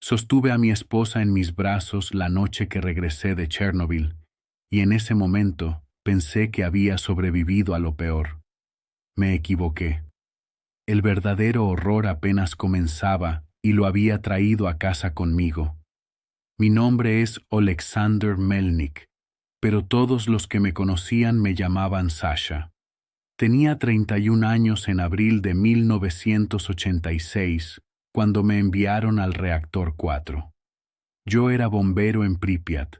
Sostuve a mi esposa en mis brazos la noche que regresé de Chernobyl, y en ese momento pensé que había sobrevivido a lo peor. Me equivoqué. El verdadero horror apenas comenzaba y lo había traído a casa conmigo. Mi nombre es Oleksandr Melnik, pero todos los que me conocían me llamaban Sasha. Tenía 31 años en abril de 1986, cuando me enviaron al reactor 4. Yo era bombero en Pripyat,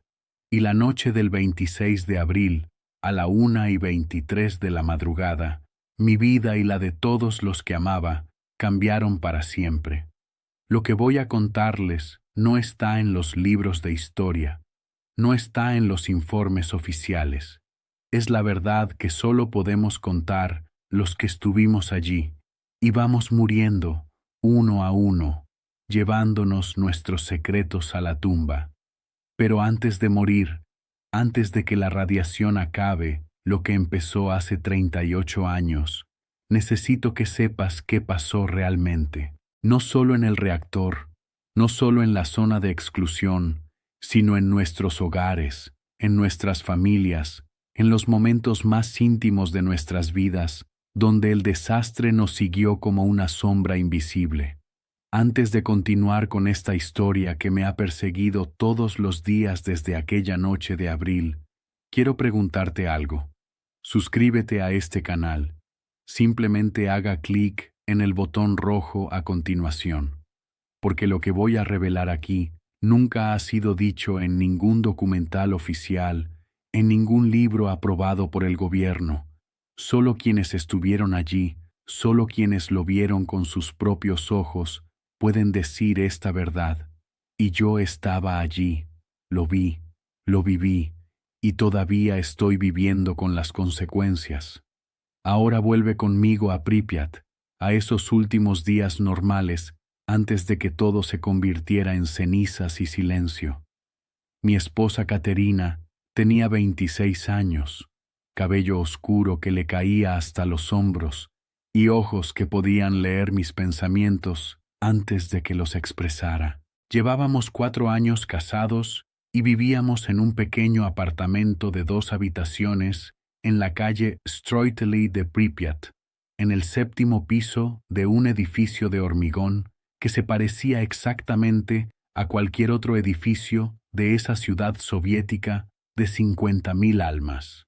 y la noche del 26 de abril, a la 1:23 de la madrugada, mi vida y la de todos los que amaba cambiaron para siempre. Lo que voy a contarles no está en los libros de historia, no está en los informes oficiales. Es la verdad que solo podemos contar los que estuvimos allí, y vamos muriendo, uno a uno, llevándonos nuestros secretos a la tumba. Pero antes de morir, antes de que la radiación acabe lo que empezó hace 38 años, necesito que sepas qué pasó realmente, no solo en el reactor, no solo en la zona de exclusión, sino en nuestros hogares, en nuestras familias, en los momentos más íntimos de nuestras vidas, donde el desastre nos siguió como una sombra invisible. Antes de continuar con esta historia que me ha perseguido todos los días desde aquella noche de abril, quiero preguntarte algo. Suscríbete a este canal. Simplemente haga clic en el botón rojo a continuación, porque lo que voy a revelar aquí nunca ha sido dicho en ningún documental oficial, en ningún libro aprobado por el gobierno. Solo quienes estuvieron allí, solo quienes lo vieron con sus propios ojos, pueden decir esta verdad. Y yo estaba allí, lo vi, lo viví, y todavía estoy viviendo con las consecuencias. Ahora vuelve conmigo a Pripyat, a esos últimos días normales, antes de que todo se convirtiera en cenizas y silencio. Mi esposa Katerina tenía 26 años, cabello oscuro que le caía hasta los hombros y ojos que podían leer mis pensamientos antes de que los expresara. Llevábamos 4 años casados y vivíamos en un pequeño apartamento de 2 habitaciones en la calle Stroitely de Pripyat, en el 7º piso de un edificio de hormigón que se parecía exactamente a cualquier otro edificio de esa ciudad soviética de 50.000 almas.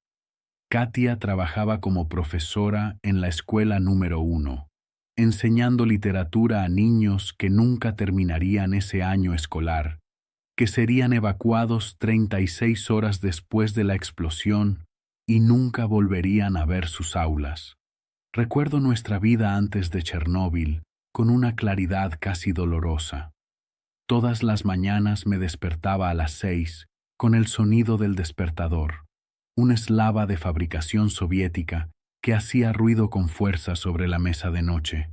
Katia trabajaba como profesora en la escuela número 1, enseñando literatura a niños que nunca terminarían ese año escolar, que serían evacuados 36 horas después de la explosión y nunca volverían a ver sus aulas. Recuerdo nuestra vida antes de Chernóbil con una claridad casi dolorosa. Todas las mañanas me despertaba a las 6 con el sonido del despertador, un eslava de fabricación soviética que hacía ruido con fuerza sobre la mesa de noche.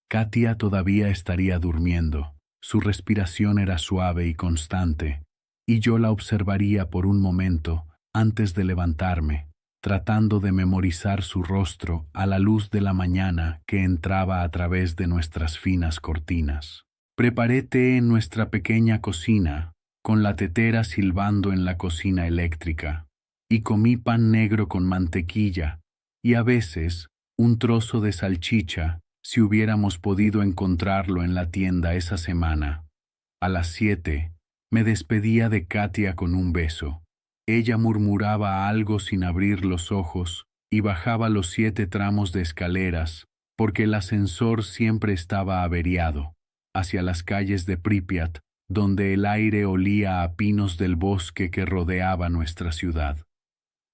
Katia todavía estaría durmiendo, su respiración era suave y constante, y yo la observaría por un momento antes de levantarme, tratando de memorizar su rostro a la luz de la mañana que entraba a través de nuestras finas cortinas. Preparé té en nuestra pequeña cocina, con la tetera silbando en la cocina eléctrica, y comí pan negro con mantequilla, y a veces un trozo de salchicha si hubiéramos podido encontrarlo en la tienda esa semana. A las 7 me despedía de Katia con un beso. Ella murmuraba algo sin abrir los ojos y bajaba los 7 tramos de escaleras, porque el ascensor siempre estaba averiado, hacia las calles de Pripyat, donde el aire olía a pinos del bosque que rodeaba nuestra ciudad.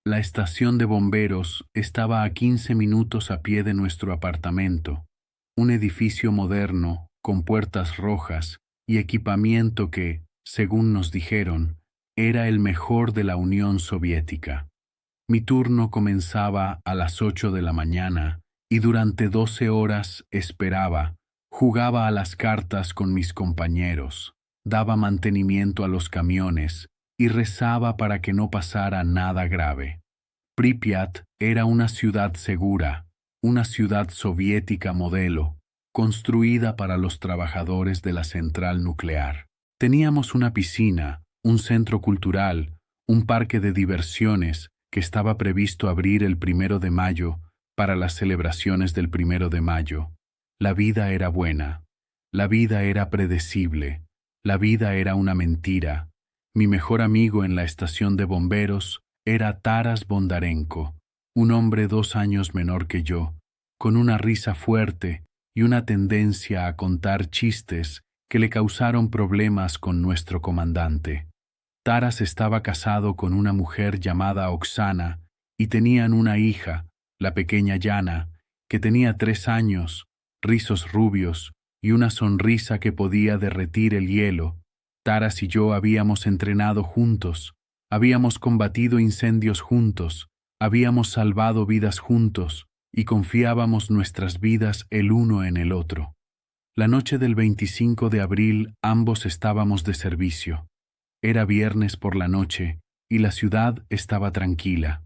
La estación de bomberos estaba a 15 minutos a pie de nuestro apartamento, un edificio moderno, con puertas rojas y equipamiento que, según nos dijeron, era el mejor de la Unión Soviética. Mi turno comenzaba a las 8 de la mañana y durante 12 horas esperaba, jugaba a las cartas con mis compañeros, daba mantenimiento a los camiones y rezaba para que no pasara nada grave. Pripyat era una ciudad segura, una ciudad soviética modelo, construida para los trabajadores de la central nuclear. Teníamos una piscina, un centro cultural, un parque de diversiones que estaba previsto abrir el 1 de mayo para las celebraciones del 1 de mayo. La vida era buena. La vida era predecible. La vida era una mentira. Mi mejor amigo en la estación de bomberos era Taras Bondarenko, un hombre 2 años menor que yo, con una risa fuerte y una tendencia a contar chistes que le causaron problemas con nuestro comandante. Taras estaba casado con una mujer llamada Oksana y tenían una hija, la pequeña Yana, que tenía 3 años, rizos rubios y una sonrisa que podía derretir el hielo. Taras y yo habíamos entrenado juntos, habíamos combatido incendios juntos, habíamos salvado vidas juntos y confiábamos nuestras vidas el uno en el otro. La noche del 25 de abril ambos estábamos de servicio. Era viernes por la noche y la ciudad estaba tranquila.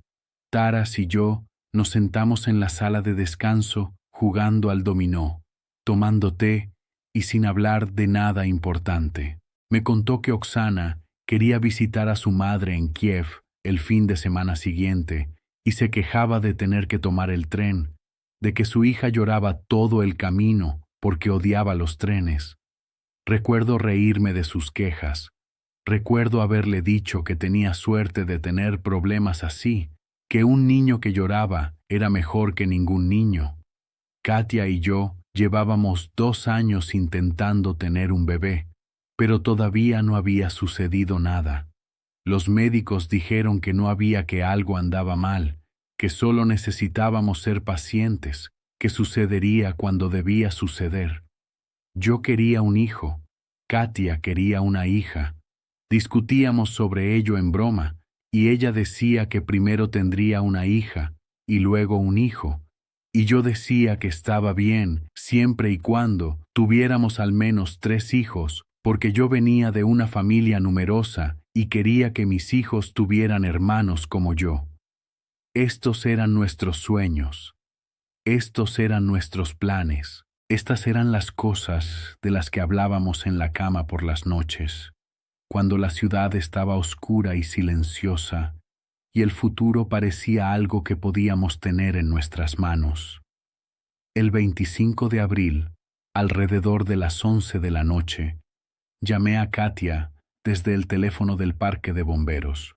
Taras y yo nos sentamos en la sala de descanso jugando al dominó, tomando té y sin hablar de nada importante. Me contó que Oksana quería visitar a su madre en Kiev el fin de semana siguiente y se quejaba de tener que tomar el tren, de que su hija lloraba todo el camino porque odiaba los trenes. Recuerdo reírme de sus quejas. Recuerdo haberle dicho que tenía suerte de tener problemas así, que un niño que lloraba era mejor que ningún niño. Katia y yo llevábamos 2 años intentando tener un bebé, pero todavía no había sucedido nada. Los médicos dijeron que no había, que algo andaba mal, que solo necesitábamos ser pacientes, que sucedería cuando debía suceder. Yo quería un hijo, Katia quería una hija. Discutíamos sobre ello en broma, y ella decía que primero tendría una hija y luego un hijo, y yo decía que estaba bien siempre y cuando tuviéramos al menos 3 hijos, porque yo venía de una familia numerosa y quería que mis hijos tuvieran hermanos como yo. Estos eran nuestros sueños, estos eran nuestros planes, estas eran las cosas de las que hablábamos en la cama por las noches, cuando la ciudad estaba oscura y silenciosa, y el futuro parecía algo que podíamos tener en nuestras manos. El 25 de abril, alrededor de las 11 de la noche, llamé a Katia desde el teléfono del parque de bomberos.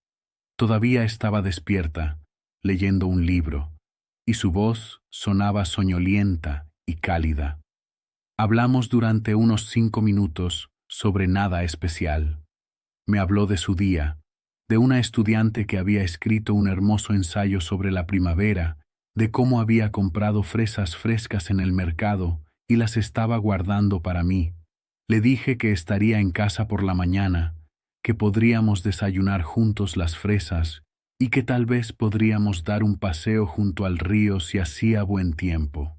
Todavía estaba despierta, leyendo un libro, y su voz sonaba soñolienta y cálida. Hablamos durante unos 5 minutos sobre nada especial. Me habló de su día, de una estudiante que había escrito un hermoso ensayo sobre la primavera, de cómo había comprado fresas frescas en el mercado y las estaba guardando para mí. Le dije que estaría en casa por la mañana, que podríamos desayunar juntos las fresas y que tal vez podríamos dar un paseo junto al río si hacía buen tiempo.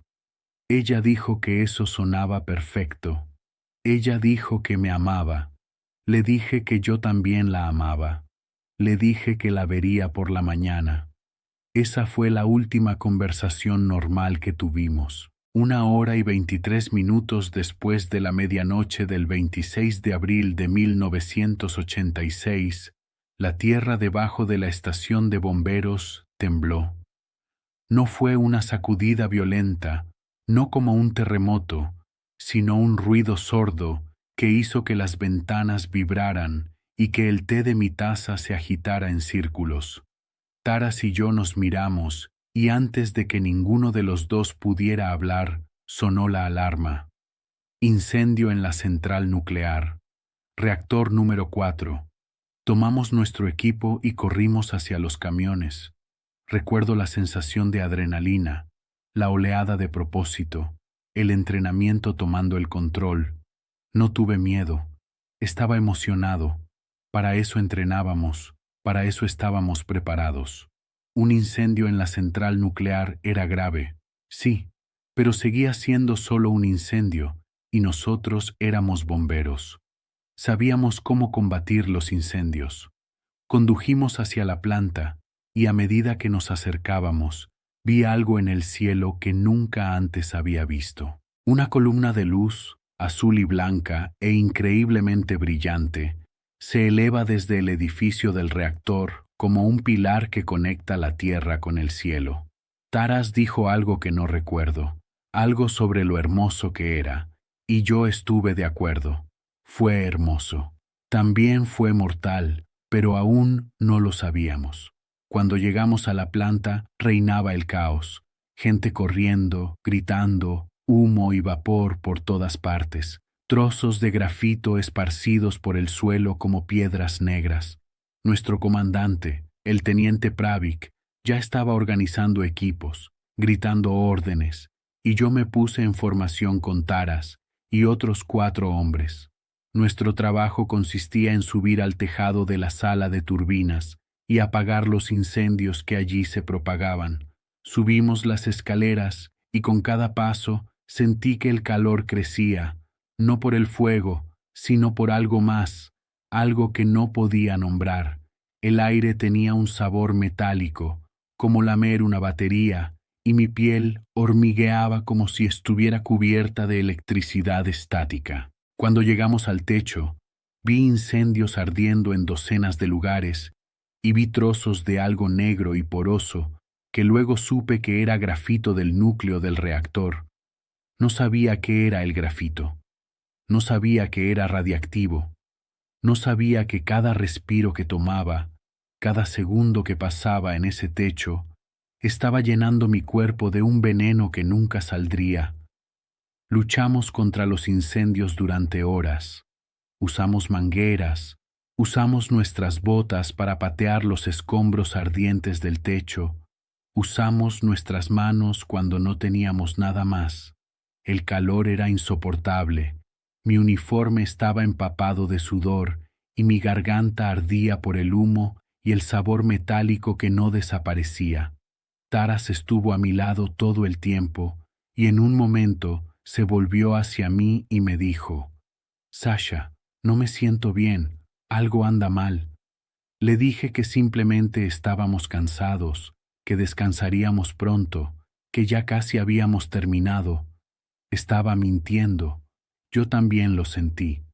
Ella dijo que eso sonaba perfecto. Ella dijo que me amaba. Le dije que yo también la amaba. Le dije que la vería por la mañana. Esa fue la última conversación normal que tuvimos. 1 hora y 23 minutos después de la medianoche del 26 de abril de 1986, la tierra debajo de la estación de bomberos tembló. No fue una sacudida violenta, no como un terremoto, sino un ruido sordo que hizo que las ventanas vibraran y que el té de mi taza se agitara en círculos. Taras y yo nos miramos, y antes de que ninguno de los dos pudiera hablar, sonó la alarma. Incendio en la central nuclear. Reactor número 4. Tomamos nuestro equipo y corrimos hacia los camiones. Recuerdo la sensación de adrenalina, la oleada de propósito, el entrenamiento tomando el control. No tuve miedo, estaba emocionado. Para eso entrenábamos, para eso estábamos preparados. Un incendio en la central nuclear era grave, sí, pero seguía siendo solo un incendio, y nosotros éramos bomberos. Sabíamos cómo combatir los incendios. Condujimos hacia la planta, y a medida que nos acercábamos, vi algo en el cielo que nunca antes había visto. Una columna de luz, azul y blanca e increíblemente brillante, se eleva desde el edificio del reactor como un pilar que conecta la tierra con el cielo. Taras dijo algo que no recuerdo, algo sobre lo hermoso que era, y yo estuve de acuerdo. Fue hermoso. También fue mortal, pero aún no lo sabíamos. Cuando llegamos a la planta, reinaba el caos, gente corriendo, gritando, humo y vapor por todas partes, trozos de grafito esparcidos por el suelo como piedras negras. Nuestro comandante, el teniente Pravik, ya estaba organizando equipos, gritando órdenes, y yo me puse en formación con Taras y otros 4 hombres. Nuestro trabajo consistía en subir al tejado de la sala de turbinas y apagar los incendios que allí se propagaban. Subimos las escaleras y con cada paso sentí que el calor crecía, no por el fuego, sino por algo más, algo que no podía nombrar. El aire tenía un sabor metálico, como lamer una batería, y mi piel hormigueaba como si estuviera cubierta de electricidad estática. Cuando llegamos al techo, vi incendios ardiendo en docenas de lugares y vi trozos de algo negro y poroso que luego supe que era grafito del núcleo del reactor. No sabía qué era el grafito. No sabía que era radiactivo. No sabía que cada respiro que tomaba, cada segundo que pasaba en ese techo, estaba llenando mi cuerpo de un veneno que nunca saldría. Luchamos contra los incendios durante horas. Usamos mangueras, usamos nuestras botas para patear los escombros ardientes del techo, usamos nuestras manos cuando no teníamos nada más. El calor era insoportable, mi uniforme estaba empapado de sudor y mi garganta ardía por el humo y el sabor metálico que no desaparecía. Taras estuvo a mi lado todo el tiempo y en un momento se volvió hacia mí y me dijo: «Sasha, no me siento bien, algo anda mal». Le dije que simplemente estábamos cansados, que descansaríamos pronto, que ya casi habíamos terminado. Estaba mintiendo. Yo también lo sentí.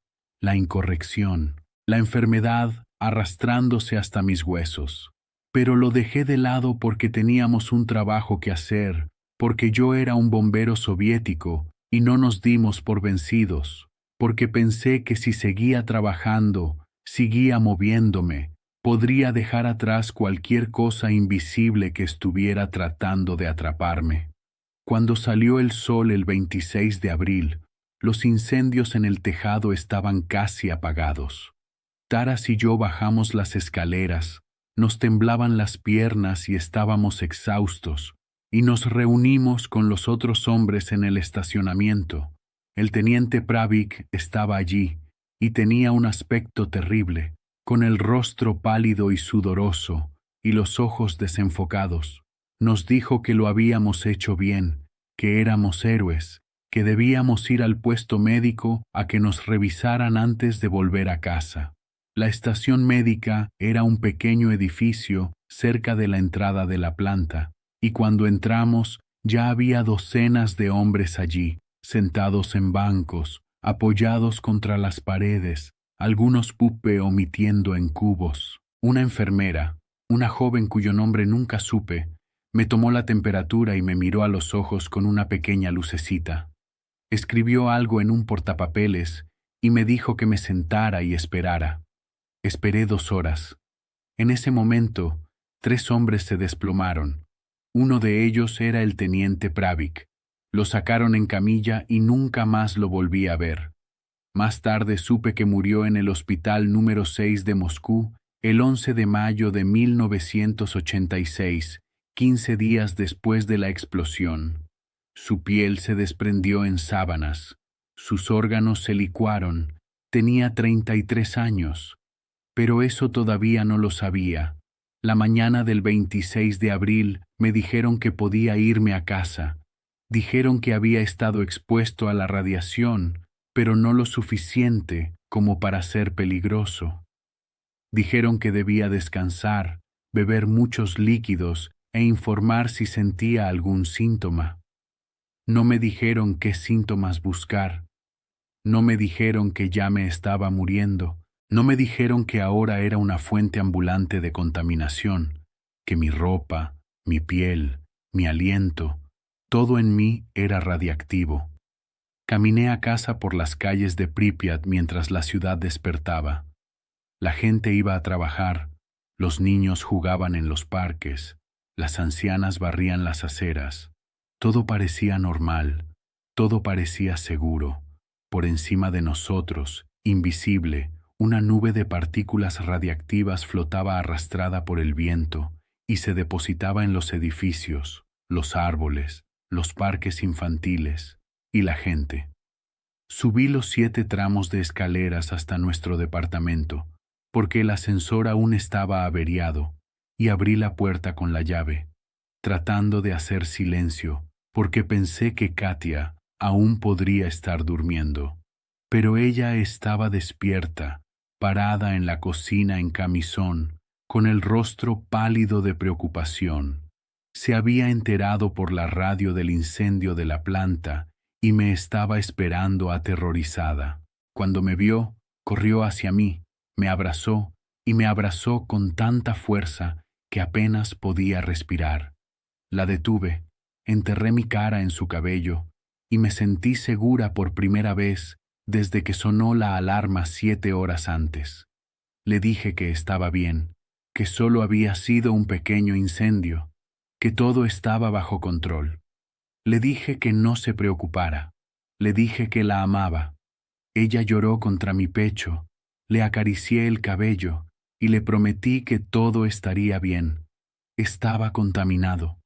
La incorrección, la enfermedad arrastrándose hasta mis huesos. Pero lo dejé de lado porque teníamos un trabajo que hacer, porque yo era un bombero soviético y no nos dimos por vencidos, porque pensé que si seguía trabajando, seguía moviéndome, podría dejar atrás cualquier cosa invisible que estuviera tratando de atraparme. Cuando salió el sol el 26 de abril, los incendios en el tejado estaban casi apagados. Taras y yo bajamos las escaleras, nos temblaban las piernas y estábamos exhaustos, y nos reunimos con los otros hombres en el estacionamiento. El teniente Pravik estaba allí, y tenía un aspecto terrible, con el rostro pálido y sudoroso, y los ojos desenfocados. Nos dijo que lo habíamos hecho bien, que éramos héroes, que debíamos ir al puesto médico a que nos revisaran antes de volver a casa. La estación médica era un pequeño edificio cerca de la entrada de la planta, y cuando entramos ya había docenas de hombres allí, sentados en bancos, apoyados contra las paredes, algunos pupe omitiendo en cubos. Una enfermera, una joven cuyo nombre nunca supe, me tomó la temperatura y me miró a los ojos con una pequeña lucecita. Escribió algo en un portapapeles y me dijo que me sentara y esperara. Esperé 2 horas. En ese momento, 3 hombres se desplomaron. Uno de ellos era el teniente Pravik. Lo sacaron en camilla y nunca más lo volví a ver. Más tarde supe que murió en el hospital número 6 de Moscú el 11 de mayo de 1986, 15 días después de la explosión. Su piel se desprendió en sábanas. Sus órganos se licuaron. Tenía 33 años. Pero eso todavía no lo sabía. La mañana del 26 de abril me dijeron que podía irme a casa. Dijeron que había estado expuesto a la radiación, pero no lo suficiente como para ser peligroso. Dijeron que debía descansar, beber muchos líquidos e informar si sentía algún síntoma. No me dijeron qué síntomas buscar. No me dijeron que ya me estaba muriendo. No me dijeron que ahora era una fuente ambulante de contaminación, que mi ropa, mi piel, mi aliento, todo en mí era radiactivo. Caminé a casa por las calles de Pripyat mientras la ciudad despertaba. La gente iba a trabajar, los niños jugaban en los parques, las ancianas barrían las aceras. Todo parecía normal, todo parecía seguro. Por encima de nosotros, invisible, una nube de partículas radiactivas flotaba arrastrada por el viento y se depositaba en los edificios, los árboles, los parques infantiles y la gente. Subí los 7 tramos de escaleras hasta nuestro departamento, porque el ascensor aún estaba averiado, y abrí la puerta con la llave, tratando de hacer silencio, porque pensé que Katia aún podría estar durmiendo. Pero ella estaba despierta, parada en la cocina en camisón, con el rostro pálido de preocupación. Se había enterado por la radio del incendio de la planta y me estaba esperando aterrorizada. Cuando me vio, corrió hacia mí, me abrazó y me abrazó con tanta fuerza que apenas podía respirar. La detuve, enterré mi cara en su cabello y me sentí segura por primera vez desde que sonó la alarma 7 horas antes. Le dije que estaba bien, que solo había sido un pequeño incendio, que todo estaba bajo control. Le dije que no se preocupara. Le dije que la amaba. Ella lloró contra mi pecho, le acaricié el cabello y le prometí que todo estaría bien. Estaba contaminado.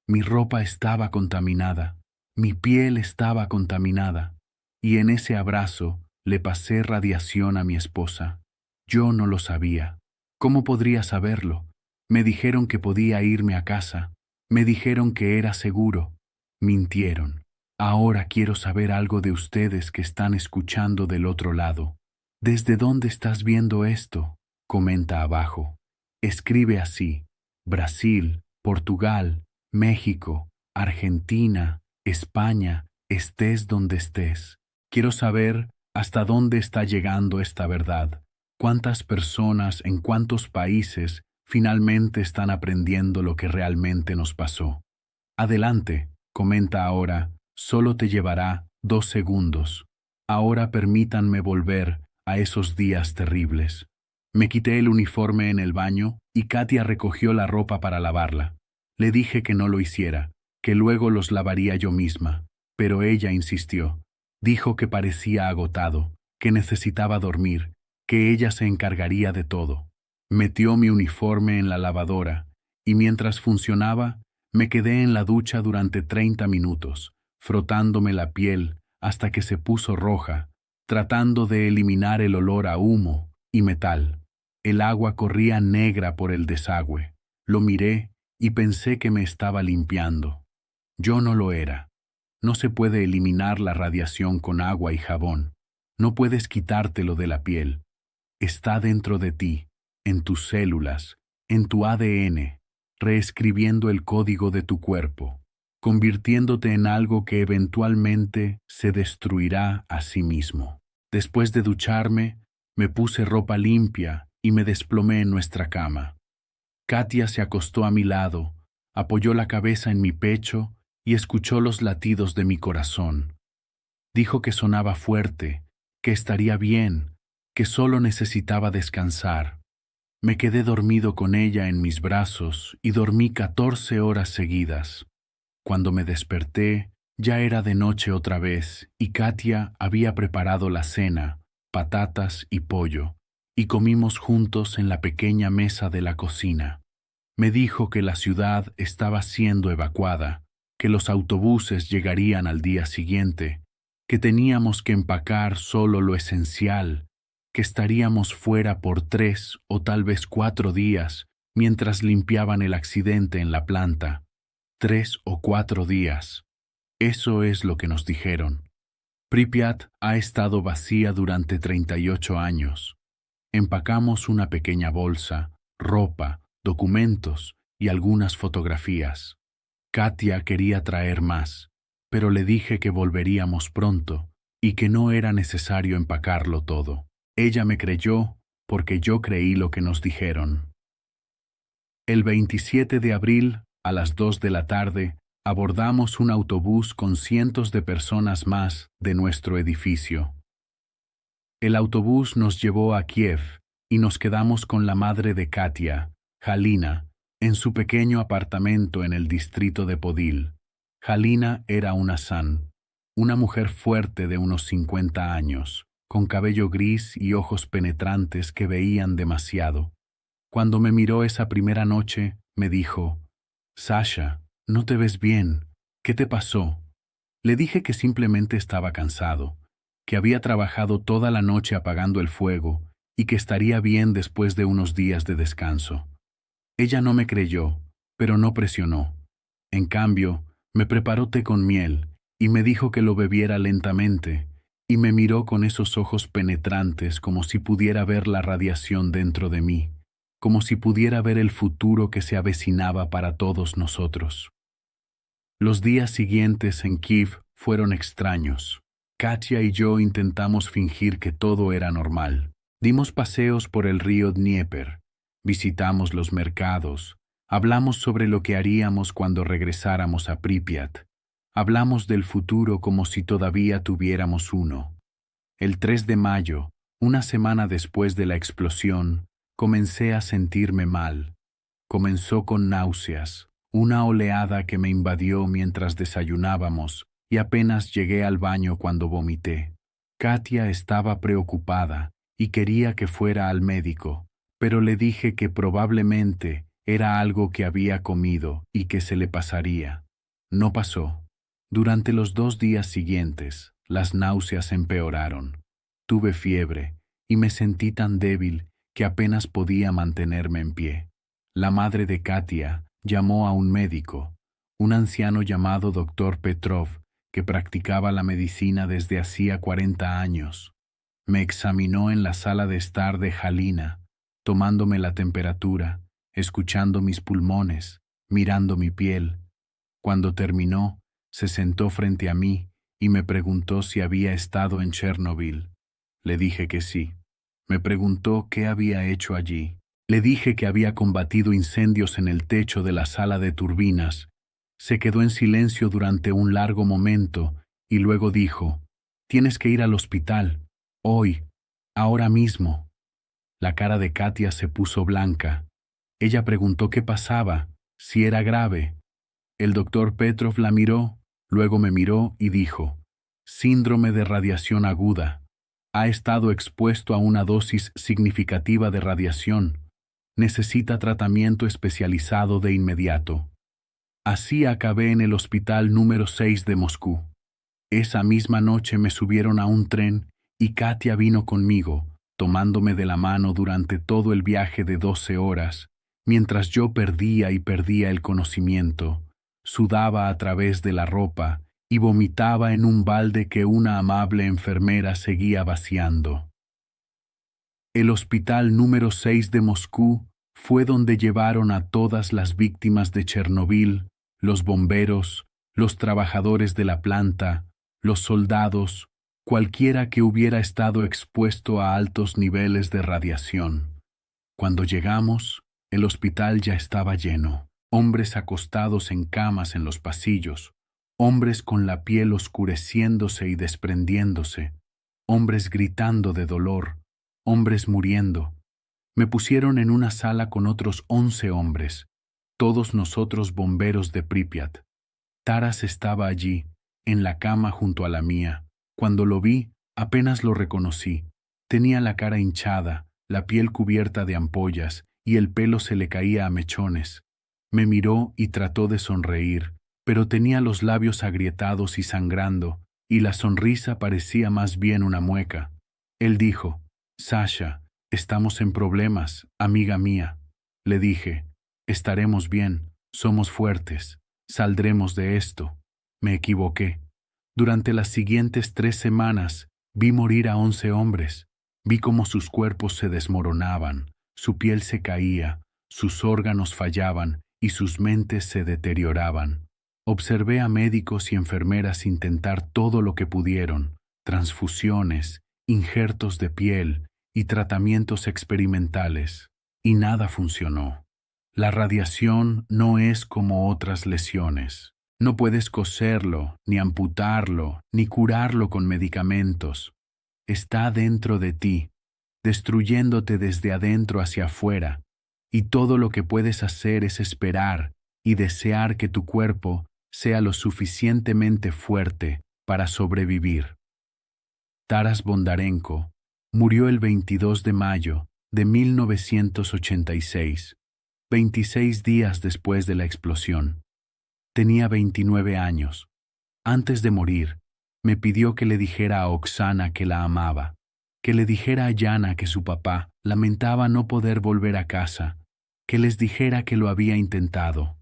Mi ropa estaba contaminada. Mi piel estaba contaminada. Y en ese abrazo le pasé radiación a mi esposa. Yo no lo sabía. ¿Cómo podría saberlo? Me dijeron que podía irme a casa. Me dijeron que era seguro. Mintieron. Ahora quiero saber algo de ustedes que están escuchando del otro lado. ¿Desde dónde estás viendo esto? Comenta abajo. Escribe así: Brasil, Portugal, México, Argentina, España, estés donde estés. Quiero saber hasta dónde está llegando esta verdad. ¿Cuántas personas en cuántos países finalmente están aprendiendo lo que realmente nos pasó? Adelante, comenta ahora, solo te llevará 2 segundos. Ahora permítanme volver a esos días terribles. Me quité el uniforme en el baño y Katia recogió la ropa para lavarla. Le dije que no lo hiciera, que luego los lavaría yo misma, pero ella insistió. Dijo que parecía agotado, que necesitaba dormir, que ella se encargaría de todo. Metió mi uniforme en la lavadora y mientras funcionaba, me quedé en la ducha durante 30 minutos, frotándome la piel hasta que se puso roja, tratando de eliminar el olor a humo y metal. El agua corría negra por el desagüe. Lo miré y pensé que me estaba limpiando. Yo no lo era. No se puede eliminar la radiación con agua y jabón. No puedes quitártelo de la piel. Está dentro de ti, en tus células, en tu ADN, reescribiendo el código de tu cuerpo, convirtiéndote en algo que eventualmente se destruirá a sí mismo. Después de ducharme, me puse ropa limpia y me desplomé en nuestra cama. Katia se acostó a mi lado, apoyó la cabeza en mi pecho y escuchó los latidos de mi corazón. Dijo que sonaba fuerte, que estaría bien, que solo necesitaba descansar. Me quedé dormido con ella en mis brazos y dormí 14 horas seguidas. Cuando me desperté, ya era de noche otra vez y Katia había preparado la cena, patatas y pollo, y comimos juntos en la pequeña mesa de la cocina. Me dijo que la ciudad estaba siendo evacuada, que los autobuses llegarían al día siguiente, que teníamos que empacar solo lo esencial, que estaríamos fuera por 3 o tal vez 4 días mientras limpiaban el accidente en la planta. 3 o 4 días. Eso es lo que nos dijeron. Pripyat ha estado vacía durante 38 años. Empacamos una pequeña bolsa, ropa, documentos y algunas fotografías. Katia quería traer más, pero le dije que volveríamos pronto, y que no era necesario empacarlo todo. Ella me creyó porque yo creí lo que nos dijeron. El 27 de abril, a las 2 de la tarde, abordamos un autobús con cientos de personas más de nuestro edificio. El autobús nos llevó a Kiev y nos quedamos con la madre de Katia, Halina, en su pequeño apartamento en el distrito de Podil. Halina era una san, una mujer fuerte de unos 50 años, con cabello gris y ojos penetrantes que veían demasiado. Cuando me miró esa primera noche, me dijo: «Sasha, no te ves bien. ¿Qué te pasó?». Le dije que simplemente estaba cansado, que había trabajado toda la noche apagando el fuego y que estaría bien después de unos días de descanso. Ella no me creyó, pero no presionó. En cambio, me preparó té con miel y me dijo que lo bebiera lentamente, y me miró con esos ojos penetrantes como si pudiera ver la radiación dentro de mí, como si pudiera ver el futuro que se avecinaba para todos nosotros. Los días siguientes en Kiev fueron extraños. Katia y yo intentamos fingir que todo era normal. Dimos paseos por el río Dnieper, visitamos los mercados, hablamos sobre lo que haríamos cuando regresáramos a Pripyat. Hablamos del futuro como si todavía tuviéramos uno. El 3 de mayo, una semana después de la explosión, comencé a sentirme mal. Comenzó con náuseas, una oleada que me invadió mientras desayunábamos, y apenas llegué al baño cuando vomité. Katia estaba preocupada y quería que fuera al médico, pero le dije que probablemente era algo que había comido y que se le pasaría. No pasó. Durante los 2 días siguientes, las náuseas empeoraron. Tuve fiebre y me sentí tan débil que apenas podía mantenerme en pie. La madre de Katia llamó a un médico, un anciano llamado Dr. Petrov, que practicaba la medicina desde hacía 40 años. Me examinó en la sala de estar de Halina, tomándome la temperatura, escuchando mis pulmones, mirando mi piel. Cuando terminó, se sentó frente a mí y me preguntó si había estado en Chernobyl. Le dije que sí. Me preguntó qué había hecho allí. Le dije que había combatido incendios en el techo de la sala de turbinas. Se quedó en silencio durante un largo momento y luego dijo: «Tienes que ir al hospital, hoy, ahora mismo». La cara de Katia se puso blanca. Ella preguntó qué pasaba, si era grave. El doctor Petrov la miró, luego me miró y dijo: «Síndrome de radiación aguda. Ha estado expuesto a una dosis significativa de radiación. Necesita tratamiento especializado de inmediato». Así acabé en el hospital número 6 de Moscú. Esa misma noche me subieron a un tren y Katia vino conmigo, tomándome de la mano durante todo el viaje de 12 horas, mientras yo perdía y perdía el conocimiento, sudaba a través de la ropa y vomitaba en un balde que una amable enfermera seguía vaciando. El hospital número 6 de Moscú fue donde llevaron a todas las víctimas de Chernobyl, los bomberos, los trabajadores de la planta, los soldados, cualquiera que hubiera estado expuesto a altos niveles de radiación. Cuando llegamos, el hospital ya estaba lleno. Hombres acostados en camas en los pasillos, hombres con la piel oscureciéndose y desprendiéndose, hombres gritando de dolor, hombres muriendo. Me pusieron en una sala con otros 11 hombres, todos nosotros bomberos de Pripyat. Taras estaba allí, en la cama junto a la mía. Cuando lo vi, apenas lo reconocí. Tenía la cara hinchada, la piel cubierta de ampollas, y el pelo se le caía a mechones. Me miró y trató de sonreír, pero tenía los labios agrietados y sangrando, y la sonrisa parecía más bien una mueca. Él dijo: «Sasha, estamos en problemas, amiga mía». Le dije: «Estaremos bien, somos fuertes, saldremos de esto». Me equivoqué. Durante las siguientes 3 semanas vi morir a 11 hombres. Vi cómo sus cuerpos se desmoronaban, su piel se caía, sus órganos fallaban y sus mentes se deterioraban. Observé a médicos y enfermeras intentar todo lo que pudieron, transfusiones, injertos de piel y tratamientos experimentales, y nada funcionó. La radiación no es como otras lesiones. No puedes coserlo, ni amputarlo, ni curarlo con medicamentos. Está dentro de ti, destruyéndote desde adentro hacia afuera, y todo lo que puedes hacer es esperar y desear que tu cuerpo sea lo suficientemente fuerte para sobrevivir. Taras Bondarenko murió el 22 de mayo de 1986, 26 días después de la explosión. Tenía 29 años. Antes de morir, me pidió que le dijera a Oksana que la amaba, que le dijera a Yana que su papá lamentaba no poder volver a casa, que les dijera que lo había intentado.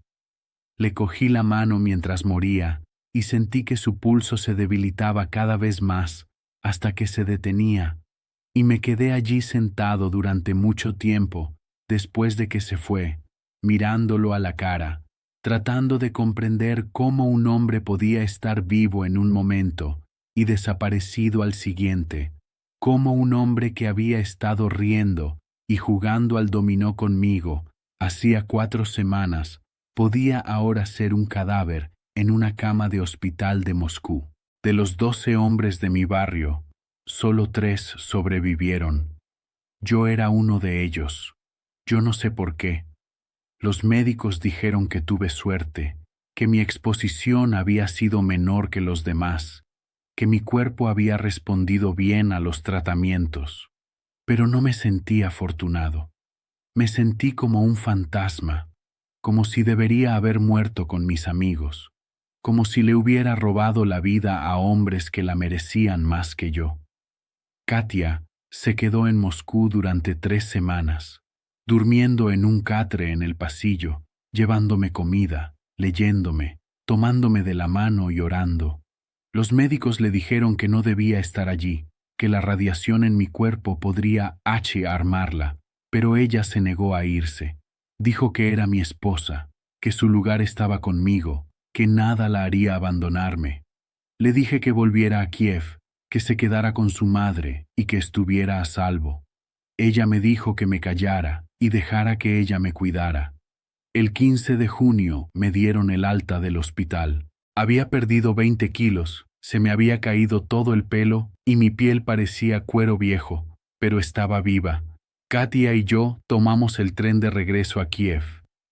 Le cogí la mano mientras moría y sentí que su pulso se debilitaba cada vez más hasta que se detenía, y me quedé allí sentado durante mucho tiempo después de que se fue, mirándolo a la cara, tratando de comprender cómo un hombre podía estar vivo en un momento y desaparecido al siguiente, cómo un hombre que había estado riendo y jugando al dominó conmigo hacía 4 semanas podía ahora ser un cadáver en una cama de hospital de Moscú. De los 12 hombres de mi barrio, solo 3 sobrevivieron. Yo era uno de ellos. Yo no sé por qué. Los médicos dijeron que tuve suerte, que mi exposición había sido menor que los demás, que mi cuerpo había respondido bien a los tratamientos. Pero no me sentí afortunado. Me sentí como un fantasma, como si debería haber muerto con mis amigos, como si le hubiera robado la vida a hombres que la merecían más que yo. Katia se quedó en Moscú durante 3 semanas, durmiendo en un catre en el pasillo, llevándome comida, leyéndome, tomándome de la mano y orando. Los médicos le dijeron que no debía estar allí, que la radiación en mi cuerpo podría armarla, pero ella se negó a irse. Dijo que era mi esposa, que su lugar estaba conmigo, que nada la haría abandonarme. Le dije que volviera a Kiev, que se quedara con su madre y que estuviera a salvo. Ella me dijo que me callara y dejara que ella me cuidara. El 15 de junio me dieron el alta del hospital. Había perdido 20 kilos, se me había caído todo el pelo y mi piel parecía cuero viejo, pero estaba viva. Katia y yo tomamos el tren de regreso a Kiev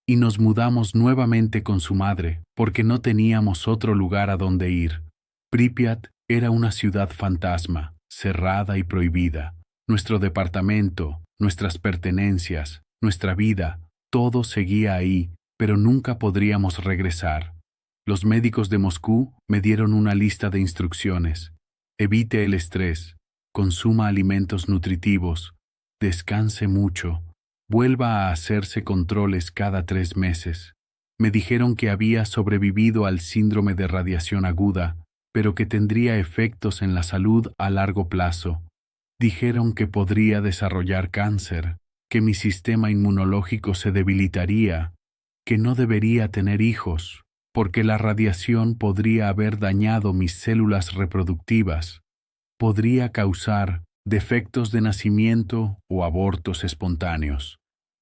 y nos mudamos nuevamente con su madre porque no teníamos otro lugar a donde ir. Pripyat era una ciudad fantasma, cerrada y prohibida. Nuestro departamento, nuestras pertenencias, nuestra vida, todo seguía ahí, pero nunca podríamos regresar. Los médicos de Moscú me dieron una lista de instrucciones. Evite el estrés, consuma alimentos nutritivos, descanse mucho, vuelva a hacerse controles cada 3 meses. Me dijeron que había sobrevivido al síndrome de radiación aguda, pero que tendría efectos en la salud a largo plazo. Dijeron que podría desarrollar cáncer, que mi sistema inmunológico se debilitaría, que no debería tener hijos, porque la radiación podría haber dañado mis células reproductivas, podría causar defectos de nacimiento o abortos espontáneos.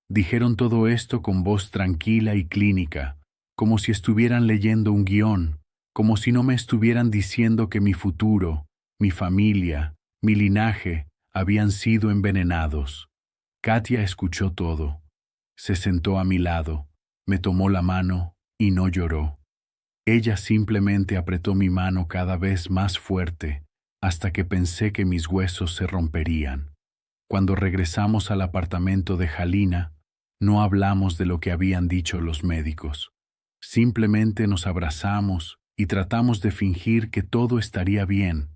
Dijeron todo esto con voz tranquila y clínica, como si estuvieran leyendo un guión, como si no me estuvieran diciendo que mi futuro, mi familia, mi linaje habían sido envenenados. Katia escuchó todo. Se sentó a mi lado, me tomó la mano y no lloró. Ella simplemente apretó mi mano cada vez más fuerte, hasta que pensé que mis huesos se romperían. Cuando regresamos al apartamento de Halina, no hablamos de lo que habían dicho los médicos. Simplemente nos abrazamos y tratamos de fingir que todo estaría bien,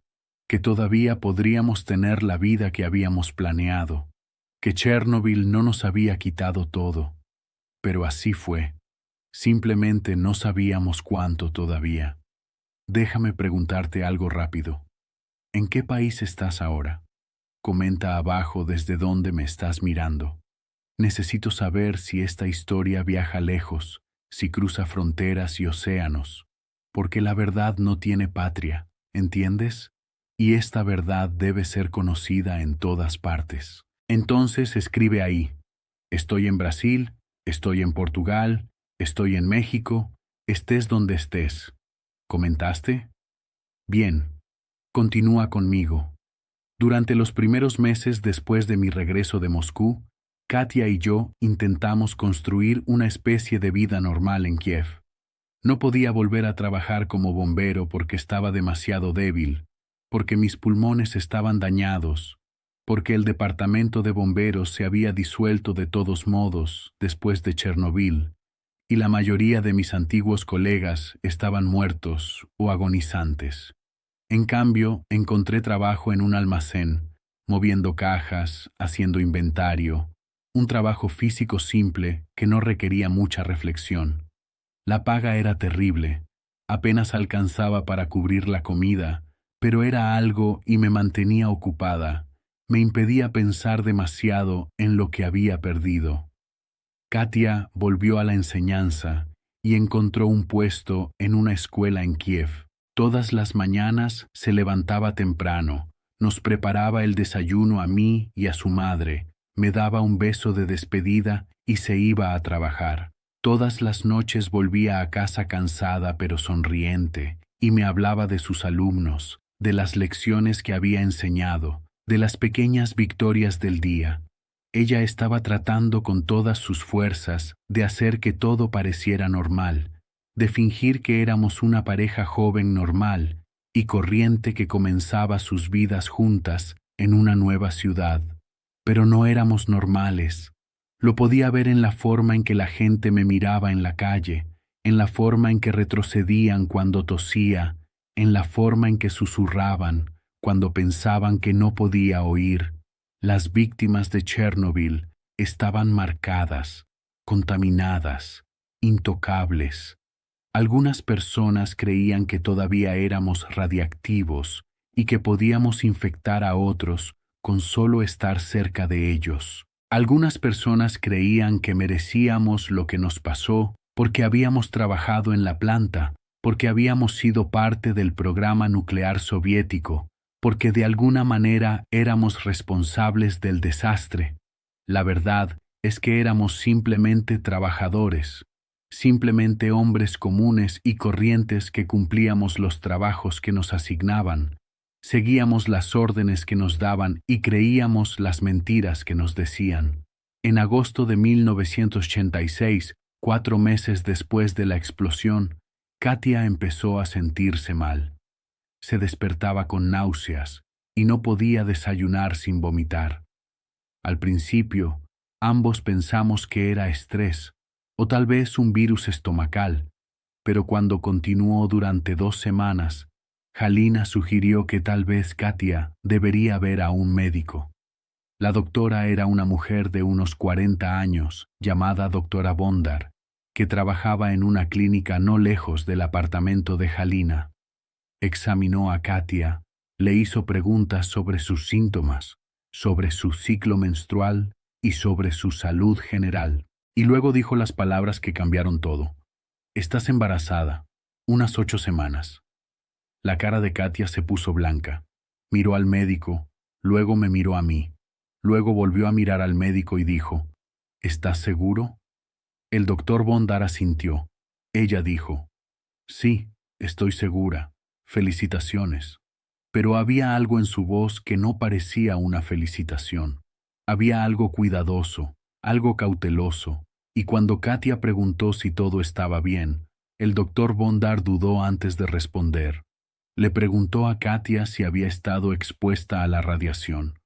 que todavía podríamos tener la vida que habíamos planeado, que Chernobyl no nos había quitado todo. Pero así fue. Simplemente no sabíamos cuánto todavía. Déjame preguntarte algo rápido. ¿En qué país estás ahora? Comenta abajo desde dónde me estás mirando. Necesito saber si esta historia viaja lejos, si cruza fronteras y océanos, porque la verdad no tiene patria, ¿entiendes? y esta verdad debe ser conocida en todas partes. Entonces escribe ahí: estoy en Brasil, estoy en Portugal, estoy en México, estés donde estés. ¿Comentaste? Bien, continúa conmigo. Durante los primeros meses después de mi regreso de Moscú, Katia y yo intentamos construir una especie de vida normal en Kiev. No podía volver a trabajar como bombero porque estaba demasiado débil, porque mis pulmones estaban dañados, porque el departamento de bomberos se había disuelto de todos modos después de Chernobyl, y la mayoría de mis antiguos colegas estaban muertos o agonizantes. En cambio, encontré trabajo en un almacén, moviendo cajas, haciendo inventario, un trabajo físico simple que no requería mucha reflexión. La paga era terrible, apenas alcanzaba para cubrir la comida, pero era algo y me mantenía ocupada, me impedía pensar demasiado en lo que había perdido. Katia volvió a la enseñanza y encontró un puesto en una escuela en Kiev. Todas las mañanas se levantaba temprano, nos preparaba el desayuno a mí y a su madre, me daba un beso de despedida y se iba a trabajar. Todas las noches volvía a casa cansada pero sonriente, y me hablaba de sus alumnos, de las lecciones que había enseñado, de las pequeñas victorias del día. Ella estaba tratando con todas sus fuerzas de hacer que todo pareciera normal, de fingir que éramos una pareja joven normal y corriente que comenzaba sus vidas juntas en una nueva ciudad. Pero no éramos normales. Lo podía ver en la forma en que la gente me miraba en la calle, en la forma en que retrocedían cuando tosía, en la forma en que susurraban cuando pensaban que no podía oír. Las víctimas de Chernobyl estaban marcadas, contaminadas, intocables. Algunas personas creían que todavía éramos radiactivos y que podíamos infectar a otros con solo estar cerca de ellos. Algunas personas creían que merecíamos lo que nos pasó porque habíamos trabajado en la planta, porque habíamos sido parte del programa nuclear soviético, porque de alguna manera éramos responsables del desastre. La verdad es que éramos simplemente trabajadores, simplemente hombres comunes y corrientes que cumplíamos los trabajos que nos asignaban, seguíamos las órdenes que nos daban y creíamos las mentiras que nos decían. En agosto de 1986, 4 meses después de la explosión, Katia empezó a sentirse mal. Se despertaba con náuseas y no podía desayunar sin vomitar. Al principio, ambos pensamos que era estrés o tal vez un virus estomacal, pero cuando continuó durante 2 semanas, Halina sugirió que tal vez Katia debería ver a un médico. La doctora era una mujer de unos 40 años, llamada doctora Bondar, que trabajaba en una clínica no lejos del apartamento de Halina. Examinó a Katia, le hizo preguntas sobre sus síntomas, sobre su ciclo menstrual y sobre su salud general, y luego dijo las palabras que cambiaron todo. Estás embarazada, unas 8 semanas. La cara de Katia se puso blanca. Miró al médico, luego me miró a mí. Luego volvió a mirar al médico y dijo: ¿Estás seguro? El doctor Bondar asintió. Ella dijo: Sí, estoy segura. Felicitaciones. Pero había algo en su voz que no parecía una felicitación. Había algo cuidadoso, algo cauteloso, y cuando Katia preguntó si todo estaba bien, el doctor Bondar dudó antes de responder. Le preguntó a Katia si había estado expuesta a la radiación.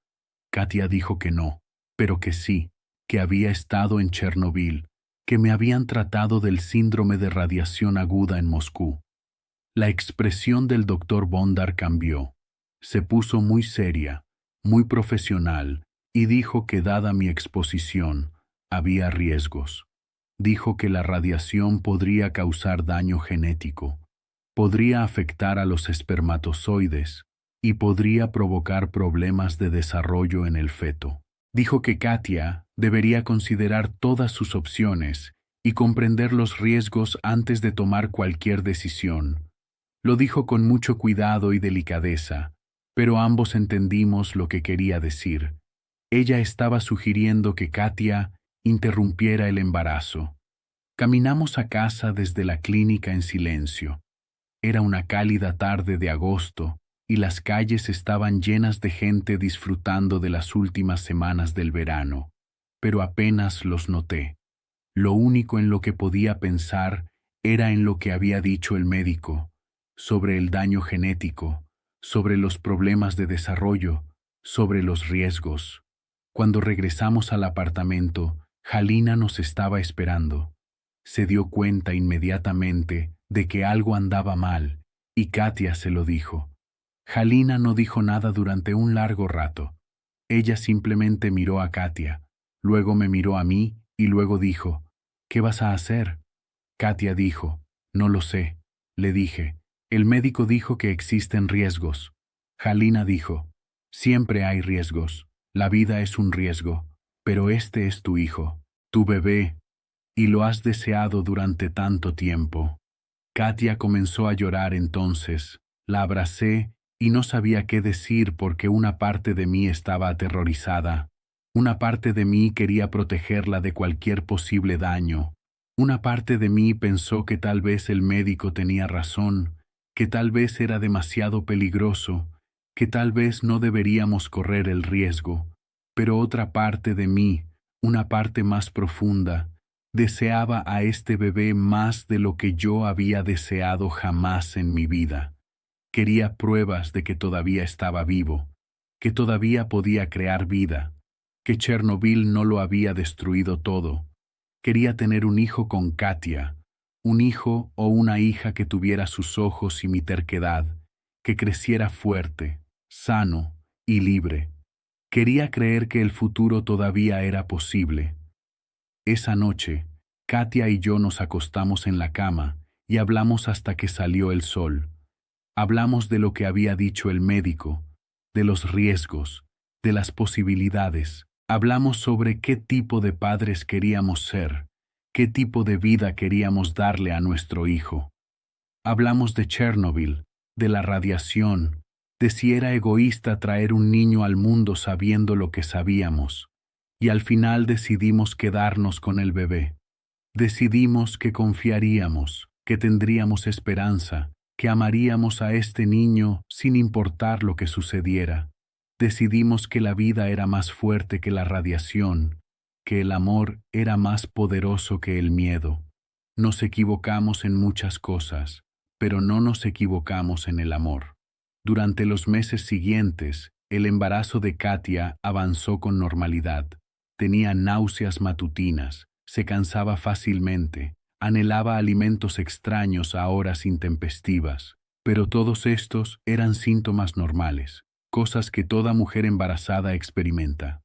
Katia dijo que no, pero que sí, que había estado en Chernobyl, que me habían tratado del síndrome de radiación aguda en Moscú. La expresión del doctor Bondar cambió. Se puso muy seria, muy profesional, y dijo que dada mi exposición, había riesgos. Dijo que la radiación podría causar daño genético, podría afectar a los espermatozoides y podría provocar problemas de desarrollo en el feto. Dijo que Katia debería considerar todas sus opciones y comprender los riesgos antes de tomar cualquier decisión. Lo dijo con mucho cuidado y delicadeza, pero ambos entendimos lo que quería decir. Ella estaba sugiriendo que Katia interrumpiera el embarazo. Caminamos a casa desde la clínica en silencio. Era una cálida tarde de agosto y las calles estaban llenas de gente disfrutando de las últimas semanas del verano, pero apenas los noté. Lo único en lo que podía pensar era en lo que había dicho el médico, sobre el daño genético, sobre los problemas de desarrollo, sobre los riesgos. Cuando regresamos al apartamento, Halina nos estaba esperando. Se dio cuenta inmediatamente de que algo andaba mal, y Katia se lo dijo. Halina no dijo nada durante un largo rato. Ella simplemente miró a Katia, luego me miró a mí y luego dijo, ¿qué vas a hacer? Katia dijo, no lo sé. Le dije, el médico dijo que existen riesgos. Halina dijo, siempre hay riesgos, la vida es un riesgo, pero este es tu hijo, tu bebé, y lo has deseado durante tanto tiempo. Katia comenzó a llorar entonces, la abracé y no sabía qué decir porque una parte de mí estaba aterrorizada. Una parte de mí quería protegerla de cualquier posible daño. Una parte de mí pensó que tal vez el médico tenía razón, que tal vez era demasiado peligroso, que tal vez no deberíamos correr el riesgo. Pero otra parte de mí, una parte más profunda, deseaba a este bebé más de lo que yo había deseado jamás en mi vida. Quería pruebas de que todavía estaba vivo, que todavía podía crear vida, que Chernobyl no lo había destruido todo. Quería tener un hijo con Katia, un hijo o una hija que tuviera sus ojos y mi terquedad, que creciera fuerte, sano y libre. Quería creer que el futuro todavía era posible. Esa noche, Katia y yo nos acostamos en la cama y hablamos hasta que salió el sol. Hablamos de lo que había dicho el médico, de los riesgos, de las posibilidades. Hablamos sobre qué tipo de padres queríamos ser, qué tipo de vida queríamos darle a nuestro hijo. Hablamos de Chernobyl, de la radiación, de si era egoísta traer un niño al mundo sabiendo lo que sabíamos. Y al final decidimos quedarnos con el bebé. Decidimos que confiaríamos, que tendríamos esperanza, que amaríamos a este niño sin importar lo que sucediera. Decidimos que la vida era más fuerte que la radiación, que el amor era más poderoso que el miedo. Nos equivocamos en muchas cosas, pero no nos equivocamos en el amor. Durante los meses siguientes, el embarazo de Katia avanzó con normalidad. Tenía náuseas matutinas, se cansaba fácilmente, anhelaba alimentos extraños a horas intempestivas, pero todos estos eran síntomas normales, cosas que toda mujer embarazada experimenta.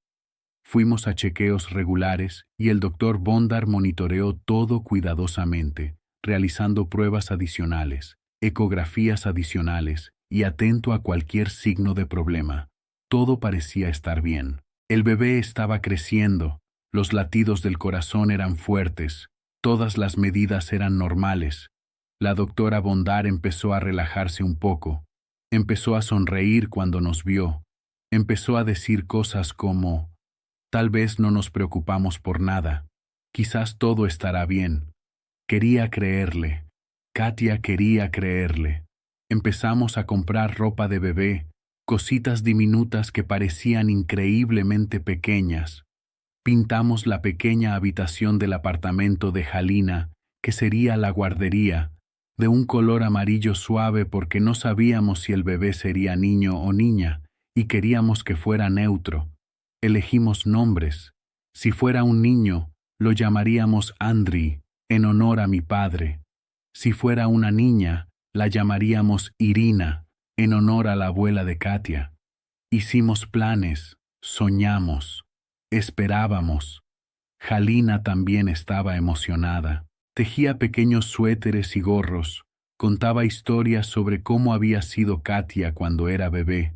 Fuimos a chequeos regulares y el doctor Bondar monitoreó todo cuidadosamente, realizando pruebas adicionales, ecografías adicionales y atento a cualquier signo de problema. Todo parecía estar bien. El bebé estaba creciendo, los latidos del corazón eran fuertes, todas las medidas eran normales. La doctora Bondar empezó a relajarse un poco, empezó a sonreír cuando nos vio, empezó a decir cosas como, tal vez no nos preocupamos por nada, quizás todo estará bien. Quería creerle, Katia quería creerle. Empezamos a comprar ropa de bebé, cositas diminutas que parecían increíblemente pequeñas. Pintamos la pequeña habitación del apartamento de Halina, que sería la guardería, de un color amarillo suave porque no sabíamos si el bebé sería niño o niña, y queríamos que fuera neutro. Elegimos nombres. Si fuera un niño, lo llamaríamos Andriy, en honor a mi padre. Si fuera una niña, la llamaríamos Irina, en honor a la abuela de Katia. Hicimos planes, soñamos, esperábamos. Halina también estaba emocionada. Tejía pequeños suéteres y gorros, contaba historias sobre cómo había sido Katia cuando era bebé.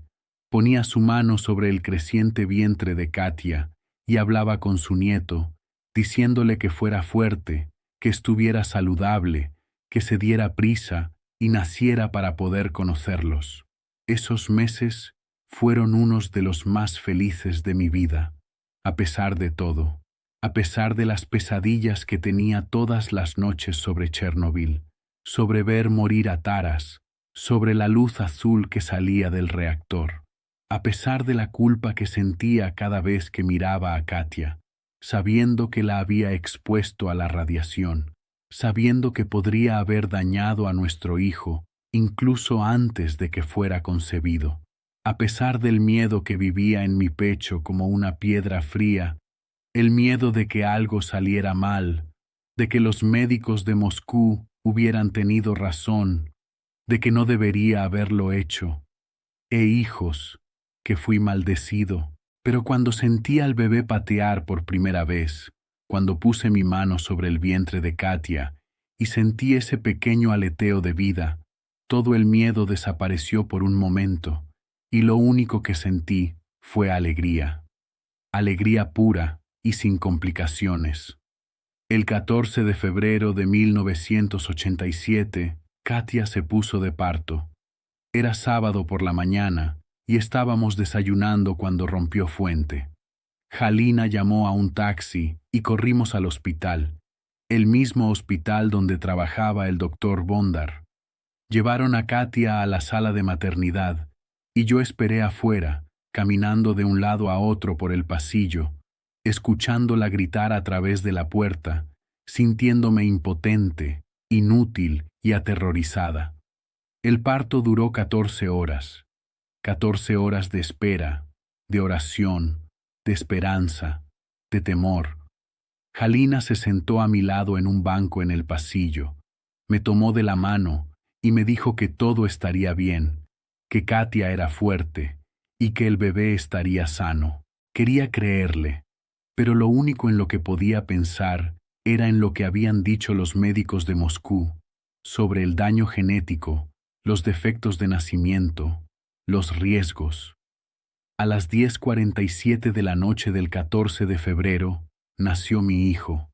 Ponía su mano sobre el creciente vientre de Katia y hablaba con su nieto, diciéndole que fuera fuerte, que estuviera saludable, que se diera prisa y naciera para poder conocerlos. Esos meses fueron unos de los más felices de mi vida, a pesar de todo, a pesar de las pesadillas que tenía todas las noches sobre Chernobyl, sobre ver morir a Taras, sobre la luz azul que salía del reactor, a pesar de la culpa que sentía cada vez que miraba a Katia, sabiendo que la había expuesto a la radiación, sabiendo que podría haber dañado a nuestro hijo, incluso antes de que fuera concebido. A pesar del miedo que vivía en mi pecho como una piedra fría, el miedo de que algo saliera mal, de que los médicos de Moscú hubieran tenido razón, de que no debería haberlo hecho, hijos, que fui maldecido. Pero cuando sentí al bebé patear por primera vez, cuando puse mi mano sobre el vientre de Katia y sentí ese pequeño aleteo de vida, todo el miedo desapareció por un momento, y lo único que sentí fue alegría. Alegría pura y sin complicaciones. El 14 de febrero de 1987, Katia se puso de parto. Era sábado por la mañana y estábamos desayunando cuando rompió fuente. Halina llamó a un taxi y corrimos al hospital, el mismo hospital donde trabajaba el doctor Bondar. Llevaron a Katia a la sala de maternidad y yo esperé afuera, caminando de un lado a otro por el pasillo, escuchándola gritar a través de la puerta, sintiéndome impotente, inútil y aterrorizada. El parto duró 14 horas. 14 horas de espera, de oración, de esperanza, de temor. Halina se sentó a mi lado en un banco en el pasillo, me tomó de la mano y me dijo que todo estaría bien, que Katia era fuerte y que el bebé estaría sano. Quería creerle, pero lo único en lo que podía pensar era en lo que habían dicho los médicos de Moscú, sobre el daño genético, los defectos de nacimiento, los riesgos. A las 10:47 de la noche del 14 de febrero, nació mi hijo.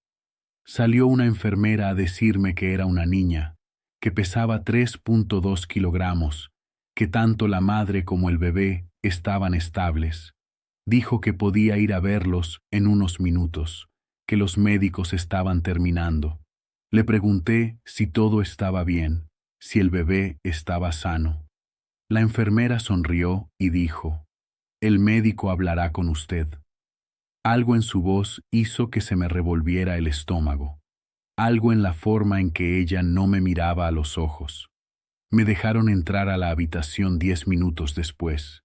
Salió una enfermera a decirme que era una niña, que pesaba 3.2 kilogramos, que tanto la madre como el bebé estaban estables. Dijo que podía ir a verlos en unos minutos, que los médicos estaban terminando. Le pregunté si todo estaba bien, si el bebé estaba sano. La enfermera sonrió y dijo: «El médico hablará con usted». Algo en su voz hizo que se me revolviera el estómago. Algo en la forma en que ella no me miraba a los ojos. Me dejaron entrar a la habitación 10 minutos después.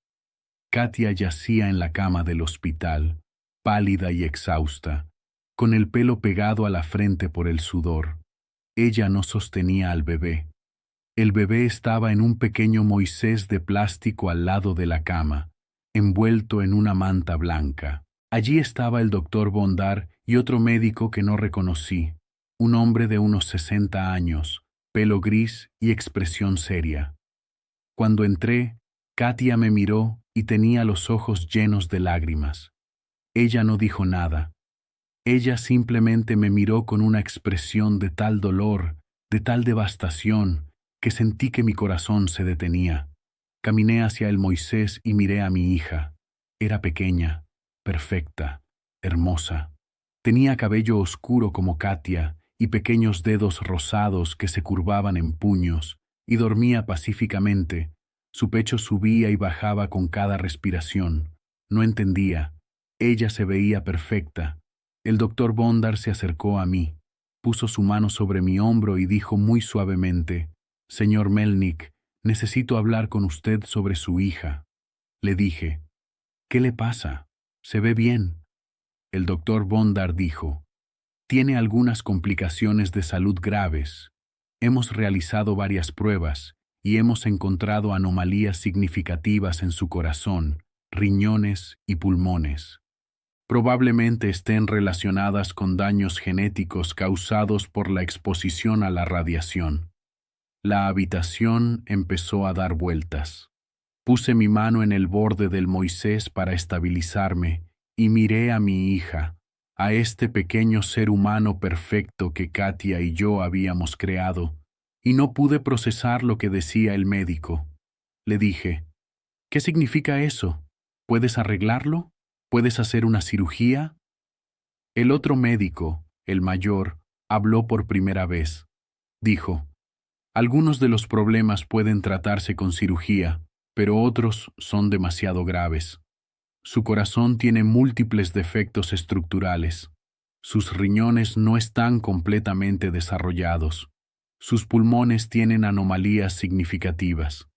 Katia yacía en la cama del hospital, pálida y exhausta, con el pelo pegado a la frente por el sudor. Ella no sostenía al bebé. El bebé estaba en un pequeño Moisés de plástico al lado de la cama, envuelto en una manta blanca. Allí estaba el doctor Bondar y otro médico que no reconocí, un hombre de unos 60 años, pelo gris y expresión seria. Cuando entré, Katia me miró y tenía los ojos llenos de lágrimas. Ella no dijo nada. Ella simplemente me miró con una expresión de tal dolor, de tal devastación, que sentí que mi corazón se detenía. Caminé hacia el Moisés y miré a mi hija. Era pequeña, perfecta, hermosa. Tenía cabello oscuro como Katia y pequeños dedos rosados que se curvaban en puños, y dormía pacíficamente. Su pecho subía y bajaba con cada respiración. No entendía. Ella se veía perfecta. El doctor Bondar se acercó a mí, puso su mano sobre mi hombro y dijo muy suavemente: «Señor Melnik, necesito hablar con usted sobre su hija». Le dije: «¿Qué le pasa? Se ve bien». El doctor Bondar dijo: «Tiene algunas complicaciones de salud graves. Hemos realizado varias pruebas y hemos encontrado anomalías significativas en su corazón, riñones y pulmones. Probablemente estén relacionadas con daños genéticos causados por la exposición a la radiación». La habitación empezó a dar vueltas. Puse mi mano en el borde del Moisés para estabilizarme y miré a mi hija, a este pequeño ser humano perfecto que Katia y yo habíamos creado, y no pude procesar lo que decía el médico. Le dije: ¿Qué significa eso? ¿Puedes arreglarlo? ¿Puedes hacer una cirugía? El otro médico, el mayor, habló por primera vez. Dijo, algunos de los problemas pueden tratarse con cirugía, pero otros son demasiado graves. Su corazón tiene múltiples defectos estructurales. Sus riñones no están completamente desarrollados. Sus pulmones tienen anomalías significativas.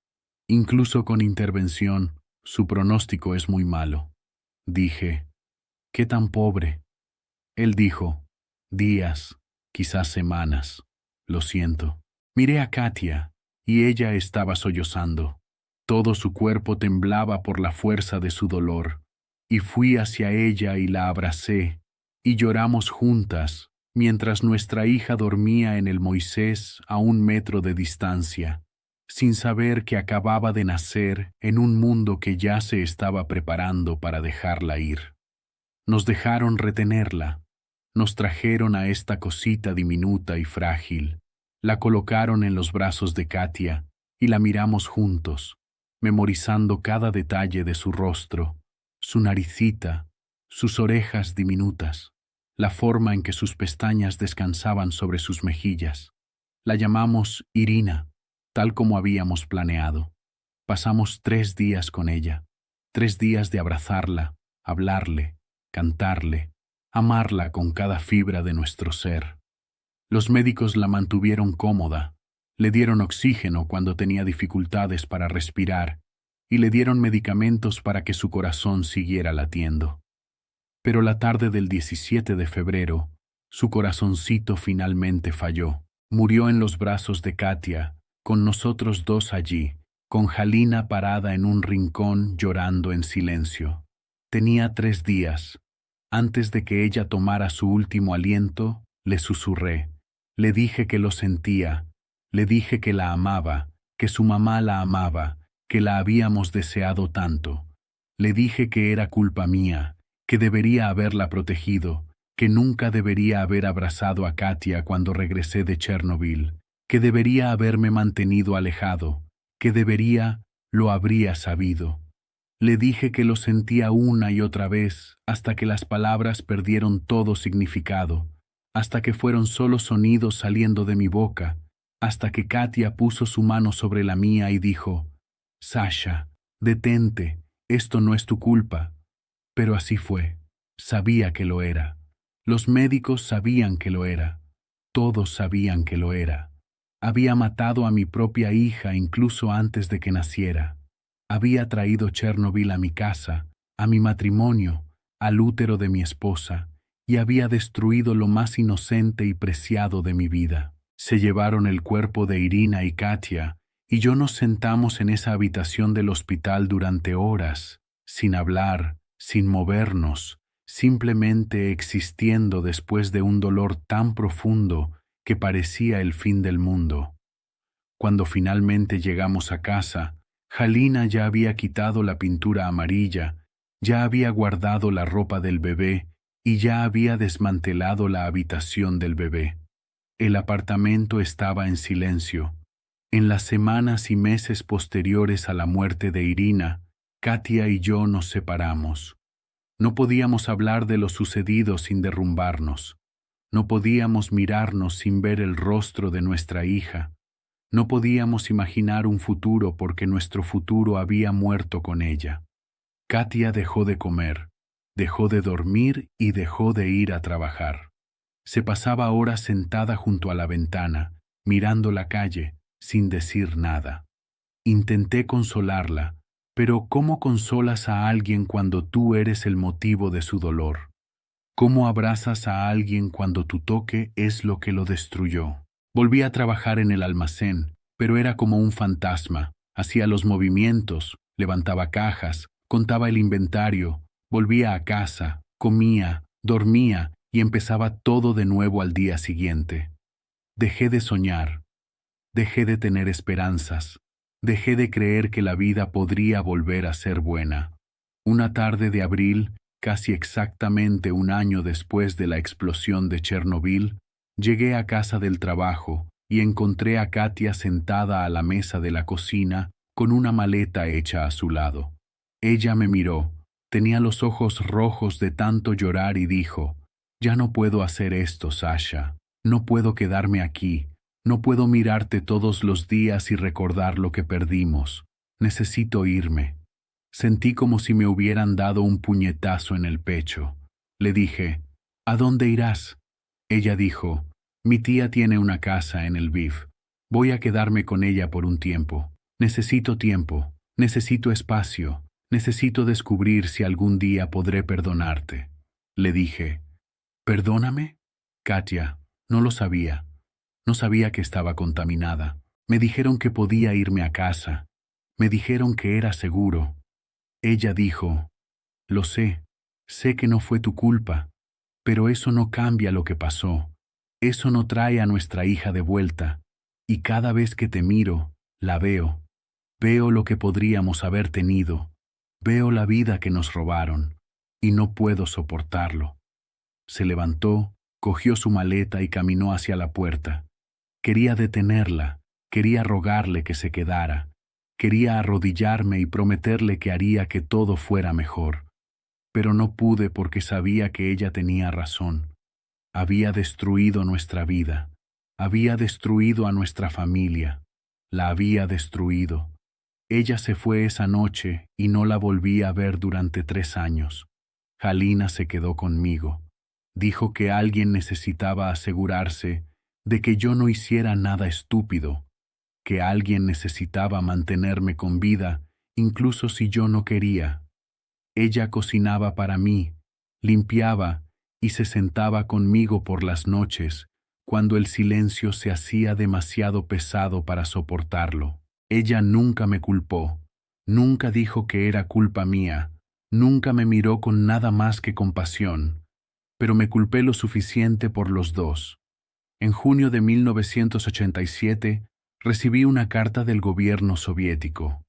Incluso con intervención, su pronóstico es muy malo. Dije, ¿qué tan pobre? Él dijo, días, quizás semanas. Lo siento. Miré a Katia, y ella estaba sollozando. Todo su cuerpo temblaba por la fuerza de su dolor, y fui hacia ella y la abracé, y lloramos juntas, mientras nuestra hija dormía en el Moisés a 1 metro de distancia, sin saber que acababa de nacer en un mundo que ya se estaba preparando para dejarla ir. Nos dejaron retenerla, nos trajeron a esta cosita diminuta y frágil, la colocaron en los brazos de Katia y la miramos juntos, memorizando cada detalle de su rostro, su naricita, sus orejas diminutas, la forma en que sus pestañas descansaban sobre sus mejillas. La llamamos Irina, tal como habíamos planeado. Pasamos 3 días con ella, 3 días de abrazarla, hablarle, cantarle, amarla con cada fibra de nuestro ser. Los médicos la mantuvieron cómoda, le dieron oxígeno cuando tenía dificultades para respirar y le dieron medicamentos para que su corazón siguiera latiendo. Pero la tarde del 17 de febrero, su corazoncito finalmente falló. Murió en los brazos de Katia, con nosotros dos allí, con Halina parada en un rincón llorando en silencio. Tenía 3 días. Antes de que ella tomara su último aliento, le susurré. Le dije que lo sentía, le dije que la amaba, que su mamá la amaba, que la habíamos deseado tanto. Le dije que era culpa mía, que debería haberla protegido, que nunca debería haber abrazado a Katia cuando regresé de Chernobyl, que debería haberme mantenido alejado, que lo habría sabido. Le dije que lo sentía una y otra vez, hasta que las palabras perdieron todo significado, hasta que fueron solo sonidos saliendo de mi boca, hasta que Katia puso su mano sobre la mía y dijo, «Sasha, detente, esto no es tu culpa». Pero así fue. Sabía que lo era. Los médicos sabían que lo era. Todos sabían que lo era. Había matado a mi propia hija incluso antes de que naciera. Había traído Chernobyl a mi casa, a mi matrimonio, al útero de mi esposa, y había destruido lo más inocente y preciado de mi vida. Se llevaron el cuerpo de Irina y Katia, y yo nos sentamos en esa habitación del hospital durante horas, sin hablar, sin movernos, simplemente existiendo después de un dolor tan profundo que parecía el fin del mundo. Cuando finalmente llegamos a casa, Halina ya había quitado la pintura amarilla, ya había guardado la ropa del bebé y ya había desmantelado la habitación del bebé. El apartamento estaba en silencio. En las semanas y meses posteriores a la muerte de Irina, Katia y yo nos separamos. No podíamos hablar de lo sucedido sin derrumbarnos. No podíamos mirarnos sin ver el rostro de nuestra hija. No podíamos imaginar un futuro porque nuestro futuro había muerto con ella. Katia dejó de comer, dejó de dormir y dejó de ir a trabajar. Se pasaba horas sentada junto a la ventana, mirando la calle, sin decir nada. Intenté consolarla, pero ¿cómo consolas a alguien cuando tú eres el motivo de su dolor? ¿Cómo abrazas a alguien cuando tu toque es lo que lo destruyó? Volví a trabajar en el almacén, pero era como un fantasma. Hacía los movimientos, levantaba cajas, contaba el inventario, volvía a casa, comía, dormía y empezaba todo de nuevo al día siguiente. Dejé de soñar, dejé de tener esperanzas, dejé de creer que la vida podría volver a ser buena. Una tarde de abril, casi exactamente 1 año después de la explosión de Chernobyl, llegué a casa del trabajo y encontré a Katia sentada a la mesa de la cocina con una maleta hecha a su lado. Ella me miró, tenía los ojos rojos de tanto llorar y dijo, «Ya no puedo hacer esto, Sasha. No puedo quedarme aquí. No puedo mirarte todos los días y recordar lo que perdimos. Necesito irme». Sentí como si me hubieran dado un puñetazo en el pecho. Le dije, «¿A dónde irás?». Ella dijo, «Mi tía tiene una casa en el BIF. Voy a quedarme con ella por un tiempo. Necesito tiempo, necesito espacio, necesito descubrir si algún día podré perdonarte». Le dije, «¿Perdóname?». Katia, no lo sabía. No sabía que estaba contaminada. Me dijeron que podía irme a casa. Me dijeron que era seguro. Ella dijo, «Lo sé que no fue tu culpa, pero eso no cambia lo que pasó. Eso no trae a nuestra hija de vuelta. Y cada vez que te miro, la veo. Veo lo que podríamos haber tenido. Veo la vida que nos robaron. Y no puedo soportarlo». Se levantó, cogió su maleta y caminó hacia la puerta. Quería detenerla, quería rogarle que se quedara. Quería arrodillarme y prometerle que haría que todo fuera mejor. Pero no pude porque sabía que ella tenía razón. Había destruido nuestra vida. Había destruido a nuestra familia. La había destruido. Ella se fue esa noche y no la volví a ver durante 3 años. Halina se quedó conmigo. Dijo que alguien necesitaba asegurarse de que yo no hiciera nada estúpido, que alguien necesitaba mantenerme con vida, incluso si yo no quería. Ella cocinaba para mí, limpiaba y se sentaba conmigo por las noches, cuando el silencio se hacía demasiado pesado para soportarlo. Ella nunca me culpó, nunca dijo que era culpa mía, nunca me miró con nada más que compasión, pero me culpé lo suficiente por los dos. En junio de 1987, recibí una carta del gobierno soviético.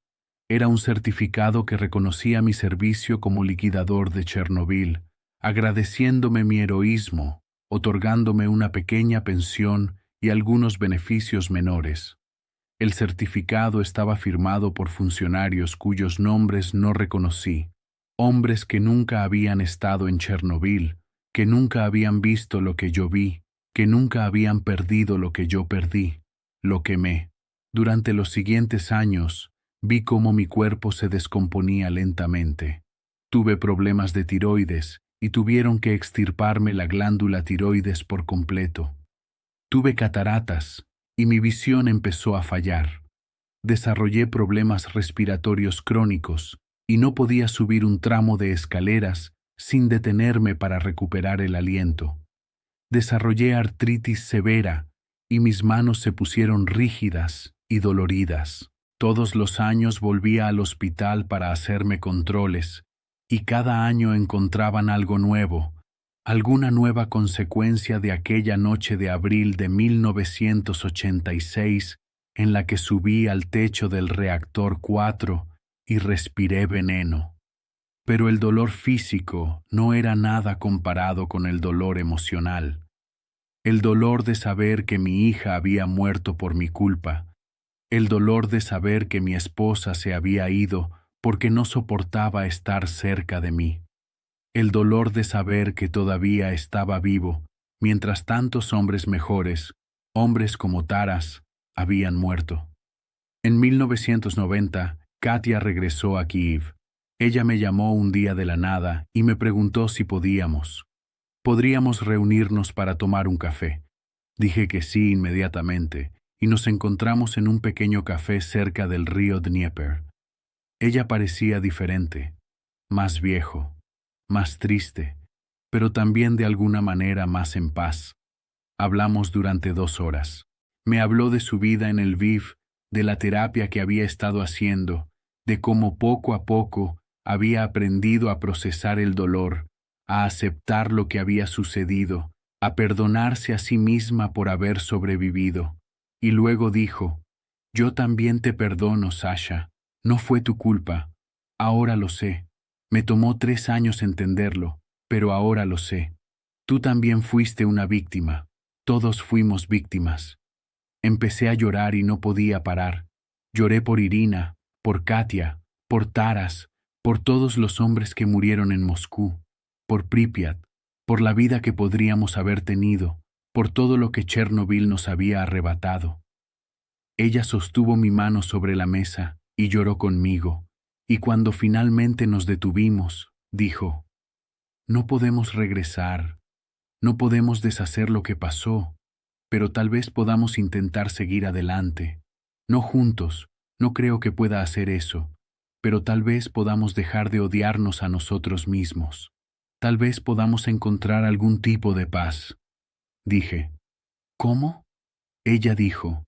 Era un certificado que reconocía mi servicio como liquidador de Chernobyl, agradeciéndome mi heroísmo, otorgándome una pequeña pensión y algunos beneficios menores. El certificado estaba firmado por funcionarios cuyos nombres no reconocí, hombres que nunca habían estado en Chernobyl, que nunca habían visto lo que yo vi, que nunca habían perdido lo que yo perdí, lo quemé. Durante los siguientes años, vi cómo mi cuerpo se descomponía lentamente. Tuve problemas de tiroides y tuvieron que extirparme la glándula tiroides por completo. Tuve cataratas y mi visión empezó a fallar. Desarrollé problemas respiratorios crónicos y no podía subir un tramo de escaleras sin detenerme para recuperar el aliento. Desarrollé artritis severa y mis manos se pusieron rígidas y doloridas. Todos los años volvía al hospital para hacerme controles y cada año encontraban algo nuevo, alguna nueva consecuencia de aquella noche de abril de 1986 en la que subí al techo del reactor 4 y respiré veneno. Pero el dolor físico no era nada comparado con el dolor emocional. El dolor de saber que mi hija había muerto por mi culpa. El dolor de saber que mi esposa se había ido porque no soportaba estar cerca de mí. El dolor de saber que todavía estaba vivo, mientras tantos hombres mejores, hombres como Taras, habían muerto. En 1990, Katia regresó a Kiev. Ella me llamó un día de la nada y me preguntó si podríamos reunirnos para tomar un café. Dije que sí inmediatamente y nos encontramos en un pequeño café cerca del río Dnieper. Ella parecía diferente, más viejo, más triste, pero también de alguna manera más en paz. Hablamos durante 2 horas. Me habló de su vida en el BIF, de la terapia que había estado haciendo, de cómo poco a poco había aprendido a procesar el dolor, a aceptar lo que había sucedido, a perdonarse a sí misma por haber sobrevivido. Y luego dijo, «Yo también te perdono, Sasha. No fue tu culpa. Ahora lo sé. Me tomó 3 años entenderlo, pero ahora lo sé. Tú también fuiste una víctima. Todos fuimos víctimas». Empecé a llorar y no podía parar. Lloré por Irina, por Katia, por Taras, por todos los hombres que murieron en Moscú, por Pripyat, por la vida que podríamos haber tenido, por todo lo que Chernobyl nos había arrebatado. Ella sostuvo mi mano sobre la mesa y lloró conmigo, y cuando finalmente nos detuvimos, dijo: no podemos regresar, no podemos deshacer lo que pasó, pero tal vez podamos intentar seguir adelante. No juntos, no creo que pueda hacer eso, pero tal vez podamos dejar de odiarnos a nosotros mismos. Tal vez podamos encontrar algún tipo de paz. Dije: ¿cómo? Ella dijo: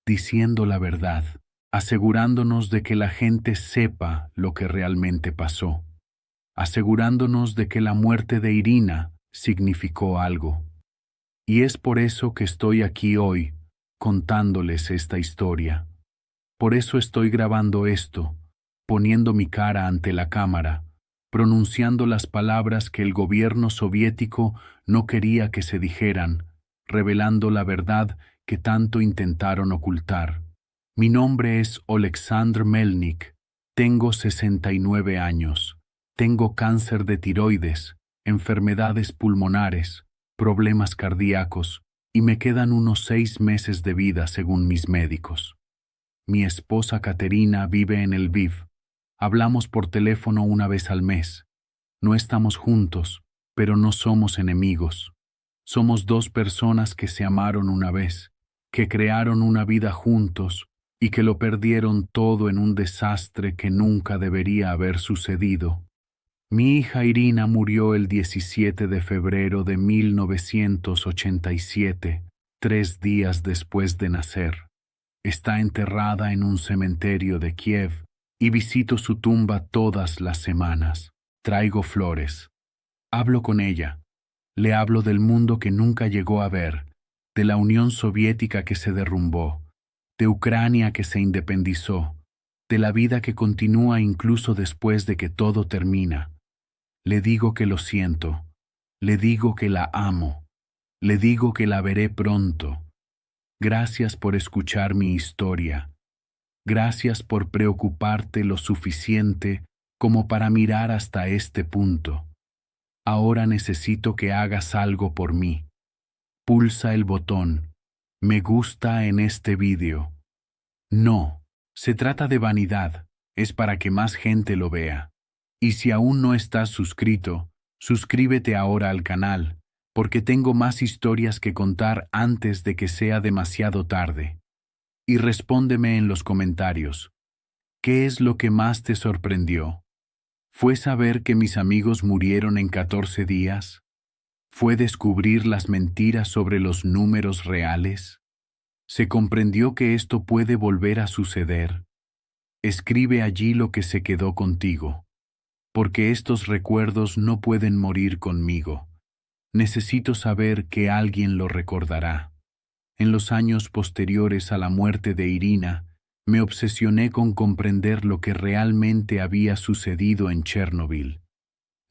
diciendo la verdad, asegurándonos de que la gente sepa lo que realmente pasó, asegurándonos de que la muerte de Irina significó algo. Y es por eso que estoy aquí hoy, contándoles esta historia. Por eso estoy grabando esto, poniendo mi cara ante la cámara, pronunciando las palabras que el gobierno soviético no quería que se dijeran, revelando la verdad que tanto intentaron ocultar. Mi nombre es Oleksandr Melnik, tengo 69 años, tengo cáncer de tiroides, enfermedades pulmonares, problemas cardíacos, y me quedan unos 6 meses de vida según mis médicos. Mi esposa Katerina vive en Lviv. Hablamos por teléfono una vez al mes. No estamos juntos, pero no somos enemigos. Somos dos personas que se amaron una vez, que crearon una vida juntos y que lo perdieron todo en un desastre que nunca debería haber sucedido. Mi hija Irina murió el 17 de febrero de 1987, 3 días después de nacer. Está enterrada en un cementerio de Kiev y visito su tumba todas las semanas. Traigo flores. Hablo con ella. Le hablo del mundo que nunca llegó a ver, de la Unión Soviética que se derrumbó, de Ucrania que se independizó, de la vida que continúa incluso después de que todo termina. Le digo que lo siento, le digo que la amo, le digo que la veré pronto. Gracias por escuchar mi historia. Gracias por preocuparte lo suficiente como para mirar hasta este punto. Ahora necesito que hagas algo por mí. Pulsa el botón me gusta en este vídeo. No, se trata de vanidad, es para que más gente lo vea. Y si aún no estás suscrito, suscríbete ahora al canal, porque tengo más historias que contar antes de que sea demasiado tarde. Y respóndeme en los comentarios. ¿Qué es lo que más te sorprendió? ¿Fue saber que mis amigos murieron en 14 días? ¿Fue descubrir las mentiras sobre los números reales? ¿Se comprendió que esto puede volver a suceder? Escribe allí lo que se quedó contigo, porque estos recuerdos no pueden morir conmigo. Necesito saber que alguien lo recordará. En los años posteriores a la muerte de Irina, me obsesioné con comprender lo que realmente había sucedido en Chernobyl.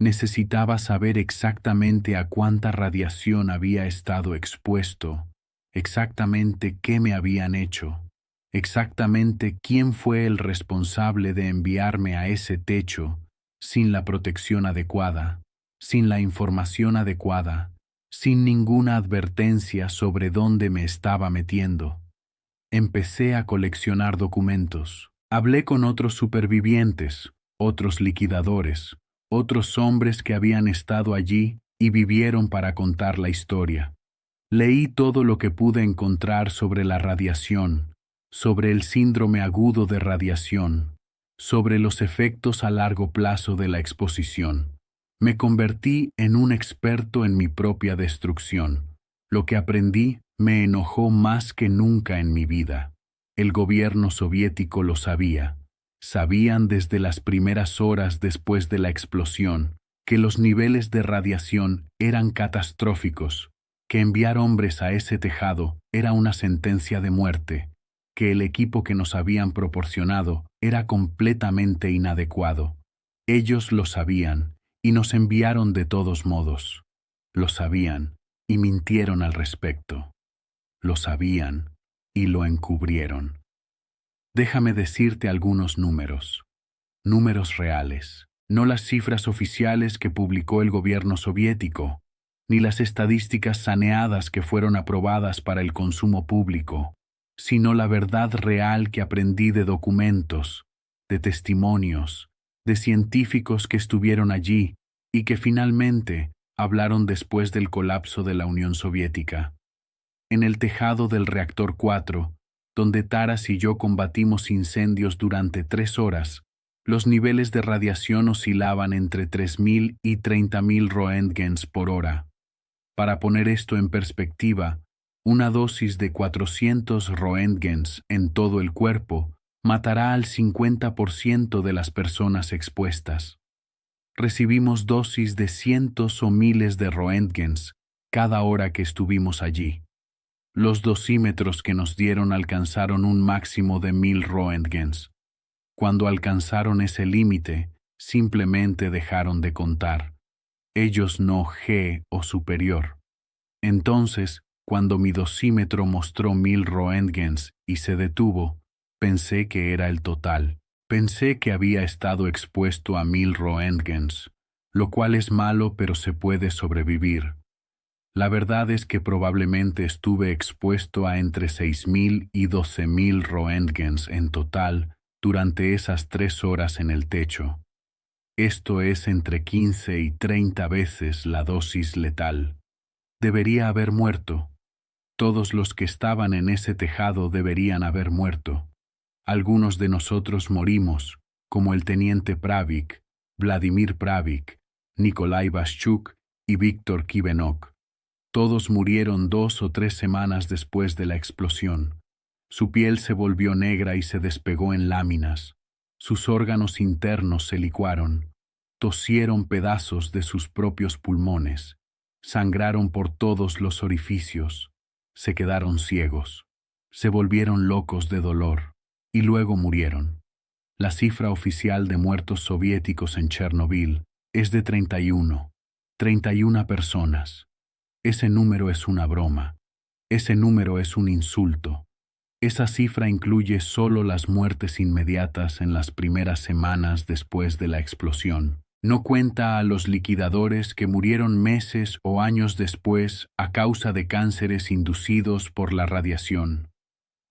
Necesitaba saber exactamente a cuánta radiación había estado expuesto, exactamente qué me habían hecho, exactamente quién fue el responsable de enviarme a ese techo sin la protección adecuada, sin la información adecuada, sin ninguna advertencia sobre dónde me estaba metiendo. Empecé a coleccionar documentos. Hablé con otros supervivientes, otros liquidadores, otros hombres que habían estado allí y vivieron para contar la historia. Leí todo lo que pude encontrar sobre la radiación, sobre el síndrome agudo de radiación, sobre los efectos a largo plazo de la exposición. Me convertí en un experto en mi propia destrucción. Lo que aprendí me enojó más que nunca en mi vida. El gobierno soviético lo sabía. Sabían desde las primeras horas después de la explosión que los niveles de radiación eran catastróficos, que enviar hombres a ese tejado era una sentencia de muerte, que el equipo que nos habían proporcionado era completamente inadecuado. Ellos lo sabían y nos enviaron de todos modos. Lo sabían y mintieron al respecto. Lo sabían y lo encubrieron. Déjame decirte algunos números. Números reales, no las cifras oficiales que publicó el gobierno soviético, ni las estadísticas saneadas que fueron aprobadas para el consumo público, sino la verdad real que aprendí de documentos, de testimonios, de científicos que estuvieron allí y que finalmente hablaron después del colapso de la Unión Soviética. En el tejado del reactor 4, donde Taras y yo combatimos incendios durante 3 horas, los niveles de radiación oscilaban entre 3.000 y 30.000 roentgens por hora. Para poner esto en perspectiva, una dosis de 400 roentgens en todo el cuerpo matará al 50% de las personas expuestas. Recibimos dosis de cientos o miles de roentgens cada hora que estuvimos allí. Los dosímetros que nos dieron alcanzaron un máximo de 1.000 roentgens. Cuando alcanzaron ese límite, simplemente dejaron de contar. Ellos no G o superior. Entonces, cuando mi dosímetro mostró 1.000 roentgens y se detuvo, pensé que era el total. Pensé que había estado expuesto a 1.000 roentgens, lo cual es malo pero se puede sobrevivir. La verdad es que probablemente estuve expuesto a entre 6.000 y 12.000 roentgens en total durante esas 3 horas en el techo. Esto es entre 15 y 30 veces la dosis letal. Debería haber muerto. Todos los que estaban en ese tejado deberían haber muerto. Algunos de nosotros morimos, como el teniente Pravik, Vladimir Pravik, Nikolai Vaschuk y Víctor Kivenok. Todos murieron 2 o 3 semanas después de la explosión. Su piel se volvió negra y se despegó en láminas. Sus órganos internos se licuaron. Tosieron pedazos de sus propios pulmones. Sangraron por todos los orificios. Se quedaron ciegos. Se volvieron locos de dolor. Y luego murieron. La cifra oficial de muertos soviéticos en Chernobyl es de 31 personas. Ese número es una broma. Ese número es un insulto. Esa cifra incluye solo las muertes inmediatas en las primeras semanas después de la explosión. No cuenta a los liquidadores que murieron meses o años después a causa de cánceres inducidos por la radiación.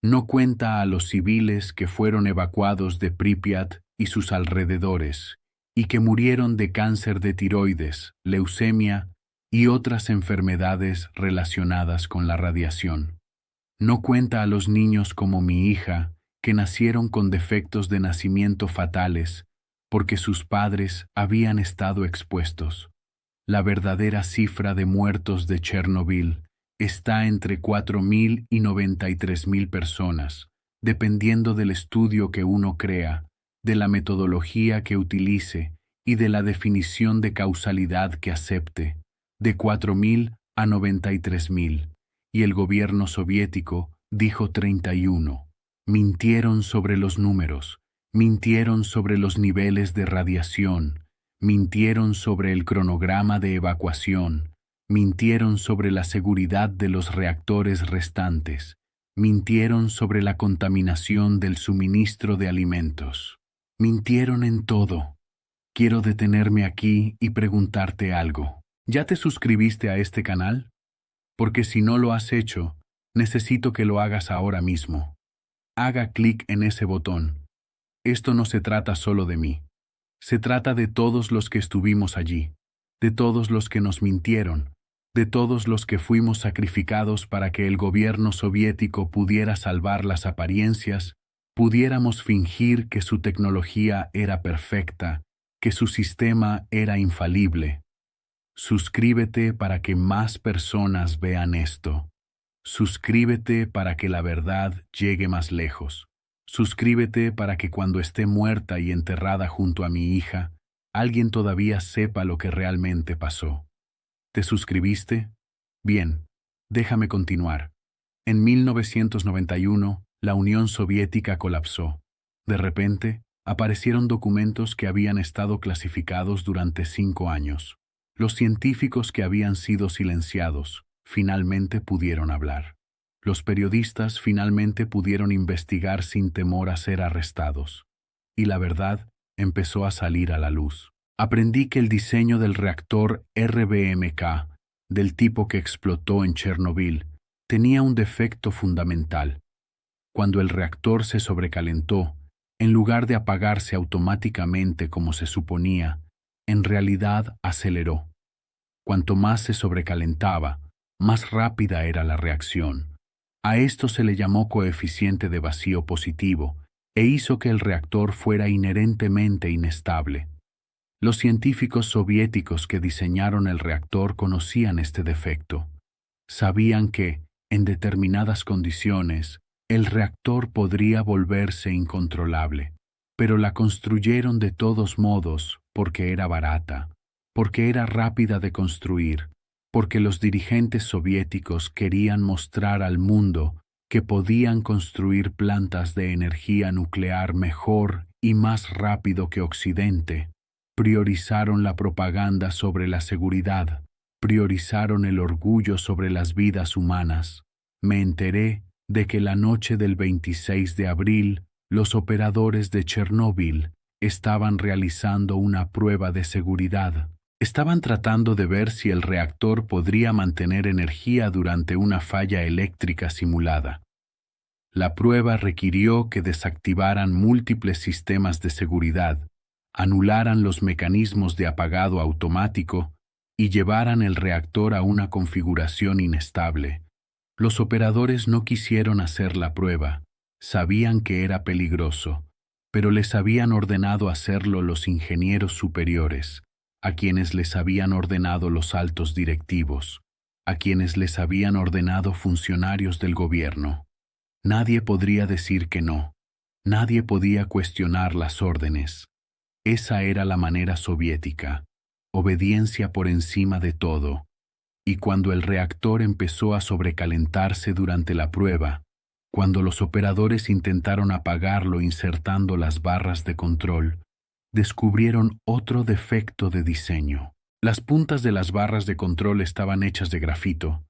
No cuenta a los civiles que fueron evacuados de Pripyat y sus alrededores y que murieron de cáncer de tiroides, leucemia y otras enfermedades relacionadas con la radiación. No cuenta a los niños como mi hija, que nacieron con defectos de nacimiento fatales, porque sus padres habían estado expuestos. La verdadera cifra de muertos de Chernobyl está entre 4.000 y 93.000 personas, dependiendo del estudio que uno crea, de la metodología que utilice y de la definición de causalidad que acepte, de 4.000 a 93.000. Y el gobierno soviético dijo 31. Mintieron sobre los números, mintieron sobre los niveles de radiación, mintieron sobre el cronograma de evacuación, mintieron sobre la seguridad de los reactores restantes, mintieron sobre la contaminación del suministro de alimentos. Mintieron en todo. Quiero detenerme aquí y preguntarte algo. ¿Ya te suscribiste a este canal? Porque si no lo has hecho, necesito que lo hagas ahora mismo. Haga clic en ese botón. Esto no se trata solo de mí. Se trata de todos los que estuvimos allí, de todos los que nos mintieron, de todos los que fuimos sacrificados para que el gobierno soviético pudiera salvar las apariencias, pudiéramos fingir que su tecnología era perfecta, que su sistema era infalible. Suscríbete para que más personas vean esto. Suscríbete para que la verdad llegue más lejos. Suscríbete para que cuando esté muerta y enterrada junto a mi hija, alguien todavía sepa lo que realmente pasó. ¿Te suscribiste? Bien, déjame continuar. En 1991, la Unión Soviética colapsó. De repente, aparecieron documentos que habían estado clasificados durante 5 años. Los científicos que habían sido silenciados finalmente pudieron hablar. Los periodistas finalmente pudieron investigar sin temor a ser arrestados. Y la verdad empezó a salir a la luz. Aprendí que el diseño del reactor RBMK, del tipo que explotó en Chernobyl, tenía un defecto fundamental. Cuando el reactor se sobrecalentó, en lugar de apagarse automáticamente como se suponía, en realidad aceleró. Cuanto más se sobrecalentaba, más rápida era la reacción. A esto se le llamó coeficiente de vacío positivo e hizo que el reactor fuera inherentemente inestable. Los científicos soviéticos que diseñaron el reactor conocían este defecto. Sabían que, en determinadas condiciones, el reactor podría volverse incontrolable, pero la construyeron de todos modos porque era barata, porque era rápida de construir, porque los dirigentes soviéticos querían mostrar al mundo que podían construir plantas de energía nuclear mejor y más rápido que Occidente. Priorizaron la propaganda sobre la seguridad, priorizaron el orgullo sobre las vidas humanas. Me enteré de que la noche del 26 de abril, los operadores de Chernóbil estaban realizando una prueba de seguridad. Estaban tratando de ver si el reactor podría mantener energía durante una falla eléctrica simulada. La prueba requirió que desactivaran múltiples sistemas de seguridad, anularan los mecanismos de apagado automático y llevaran el reactor a una configuración inestable. Los operadores no quisieron hacer la prueba, sabían que era peligroso, pero les habían ordenado hacerlo los ingenieros superiores, a quienes les habían ordenado los altos directivos, a quienes les habían ordenado funcionarios del gobierno. Nadie podría decir que no, nadie podía cuestionar las órdenes. Esa era la manera soviética, obediencia por encima de todo. Y cuando el reactor empezó a sobrecalentarse durante la prueba, cuando los operadores intentaron apagarlo insertando las barras de control, descubrieron otro defecto de diseño. Las puntas de las barras de control estaban hechas de grafito,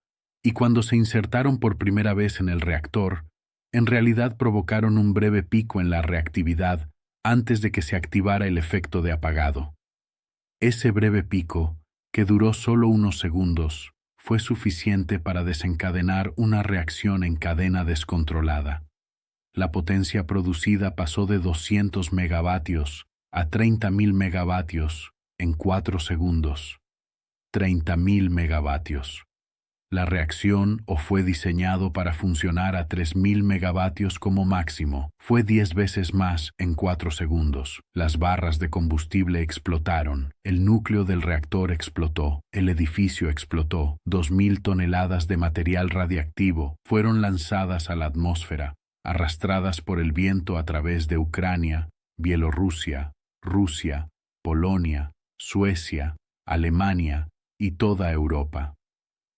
y cuando se insertaron por primera vez en el reactor, en realidad provocaron un breve pico en la reactividad antes de que se activara el efecto de apagado. Ese breve pico, que duró solo unos segundos, fue suficiente para desencadenar una reacción en cadena descontrolada. La potencia producida pasó de 200 megavatios a 30.000 megavatios en 4 segundos. 30.000 megavatios. La reacción fue diseñado para funcionar a 3.000 megavatios como máximo. Fue 10 veces más en 4 segundos. Las barras de combustible explotaron. El núcleo del reactor explotó. El edificio explotó. 2.000 toneladas de material radiactivo fueron lanzadas a la atmósfera, arrastradas por el viento a través de Ucrania, Bielorrusia, Rusia, Polonia, Suecia, Alemania y toda Europa.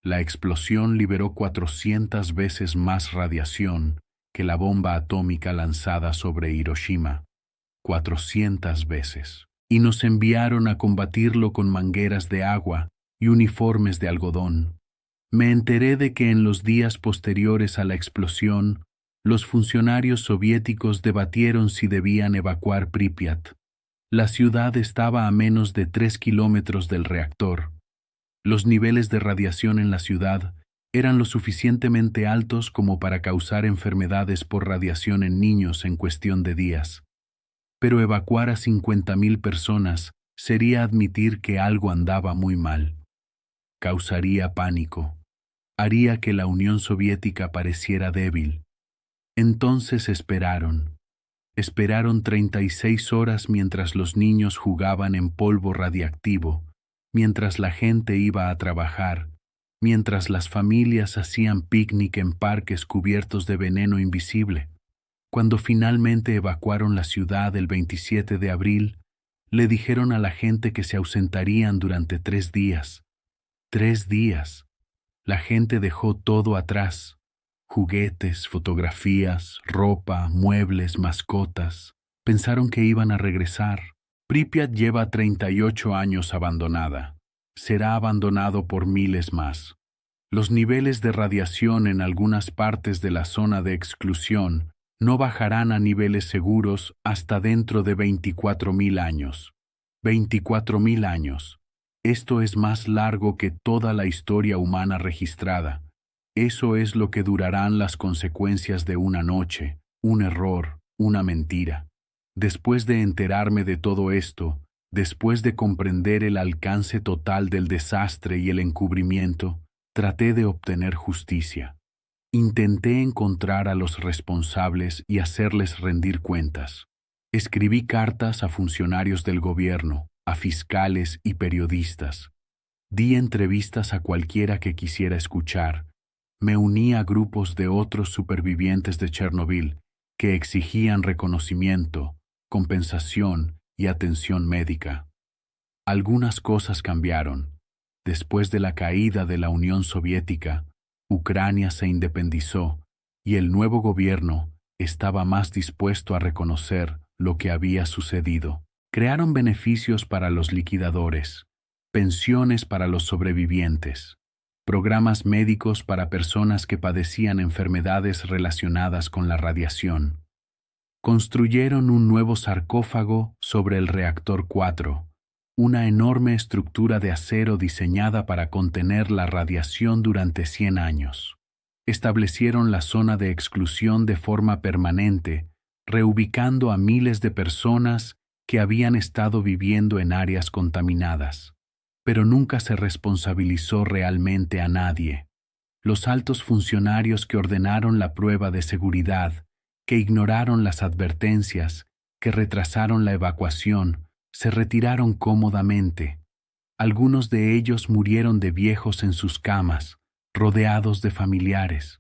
La explosión liberó 400 veces más radiación que la bomba atómica lanzada sobre Hiroshima. 400 veces. Y nos enviaron a combatirlo con mangueras de agua y uniformes de algodón. Me enteré de que en los días posteriores a la explosión, los funcionarios soviéticos debatieron si debían evacuar Pripyat. La ciudad estaba a menos de 3 kilómetros del reactor. Los niveles de radiación en la ciudad eran lo suficientemente altos como para causar enfermedades por radiación en niños en cuestión de días. Pero evacuar a 50.000 personas sería admitir que algo andaba muy mal. Causaría pánico. Haría que la Unión Soviética pareciera débil. Entonces esperaron. Esperaron 36 horas mientras los niños jugaban en polvo radiactivo, mientras la gente iba a trabajar, mientras las familias hacían picnic en parques cubiertos de veneno invisible. Cuando finalmente evacuaron la ciudad el 27 de abril, le dijeron a la gente que se ausentarían durante 3 días. 3 días. La gente dejó todo atrás. Juguetes, fotografías, ropa, muebles, mascotas. Pensaron que iban a regresar. Pripyat lleva 38 años abandonada. Será abandonado por miles más. Los niveles de radiación en algunas partes de la zona de exclusión no bajarán a niveles seguros hasta dentro de 24.000 años. 24.000 años. Esto es más largo que toda la historia humana registrada. Eso es lo que durarán las consecuencias de una noche, un error, una mentira. Después de enterarme de todo esto, después de comprender el alcance total del desastre y el encubrimiento, traté de obtener justicia. Intenté encontrar a los responsables y hacerles rendir cuentas. Escribí cartas a funcionarios del gobierno, a fiscales y periodistas. Di entrevistas a cualquiera que quisiera escuchar. Me uní a grupos de otros supervivientes de Chernobyl que exigían reconocimiento, compensación y atención médica. Algunas cosas cambiaron. Después de la caída de la Unión Soviética, Ucrania se independizó y el nuevo gobierno estaba más dispuesto a reconocer lo que había sucedido. Crearon beneficios para los liquidadores, pensiones para los sobrevivientes, programas médicos para personas que padecían enfermedades relacionadas con la radiación. Construyeron un nuevo sarcófago sobre el reactor 4, una enorme estructura de acero diseñada para contener la radiación durante 100 años. Establecieron la zona de exclusión de forma permanente, reubicando a miles de personas que habían estado viviendo en áreas contaminadas. Pero nunca se responsabilizó realmente a nadie. Los altos funcionarios que ordenaron la prueba de seguridad, que ignoraron las advertencias, que retrasaron la evacuación, se retiraron cómodamente. Algunos de ellos murieron de viejos en sus camas, rodeados de familiares.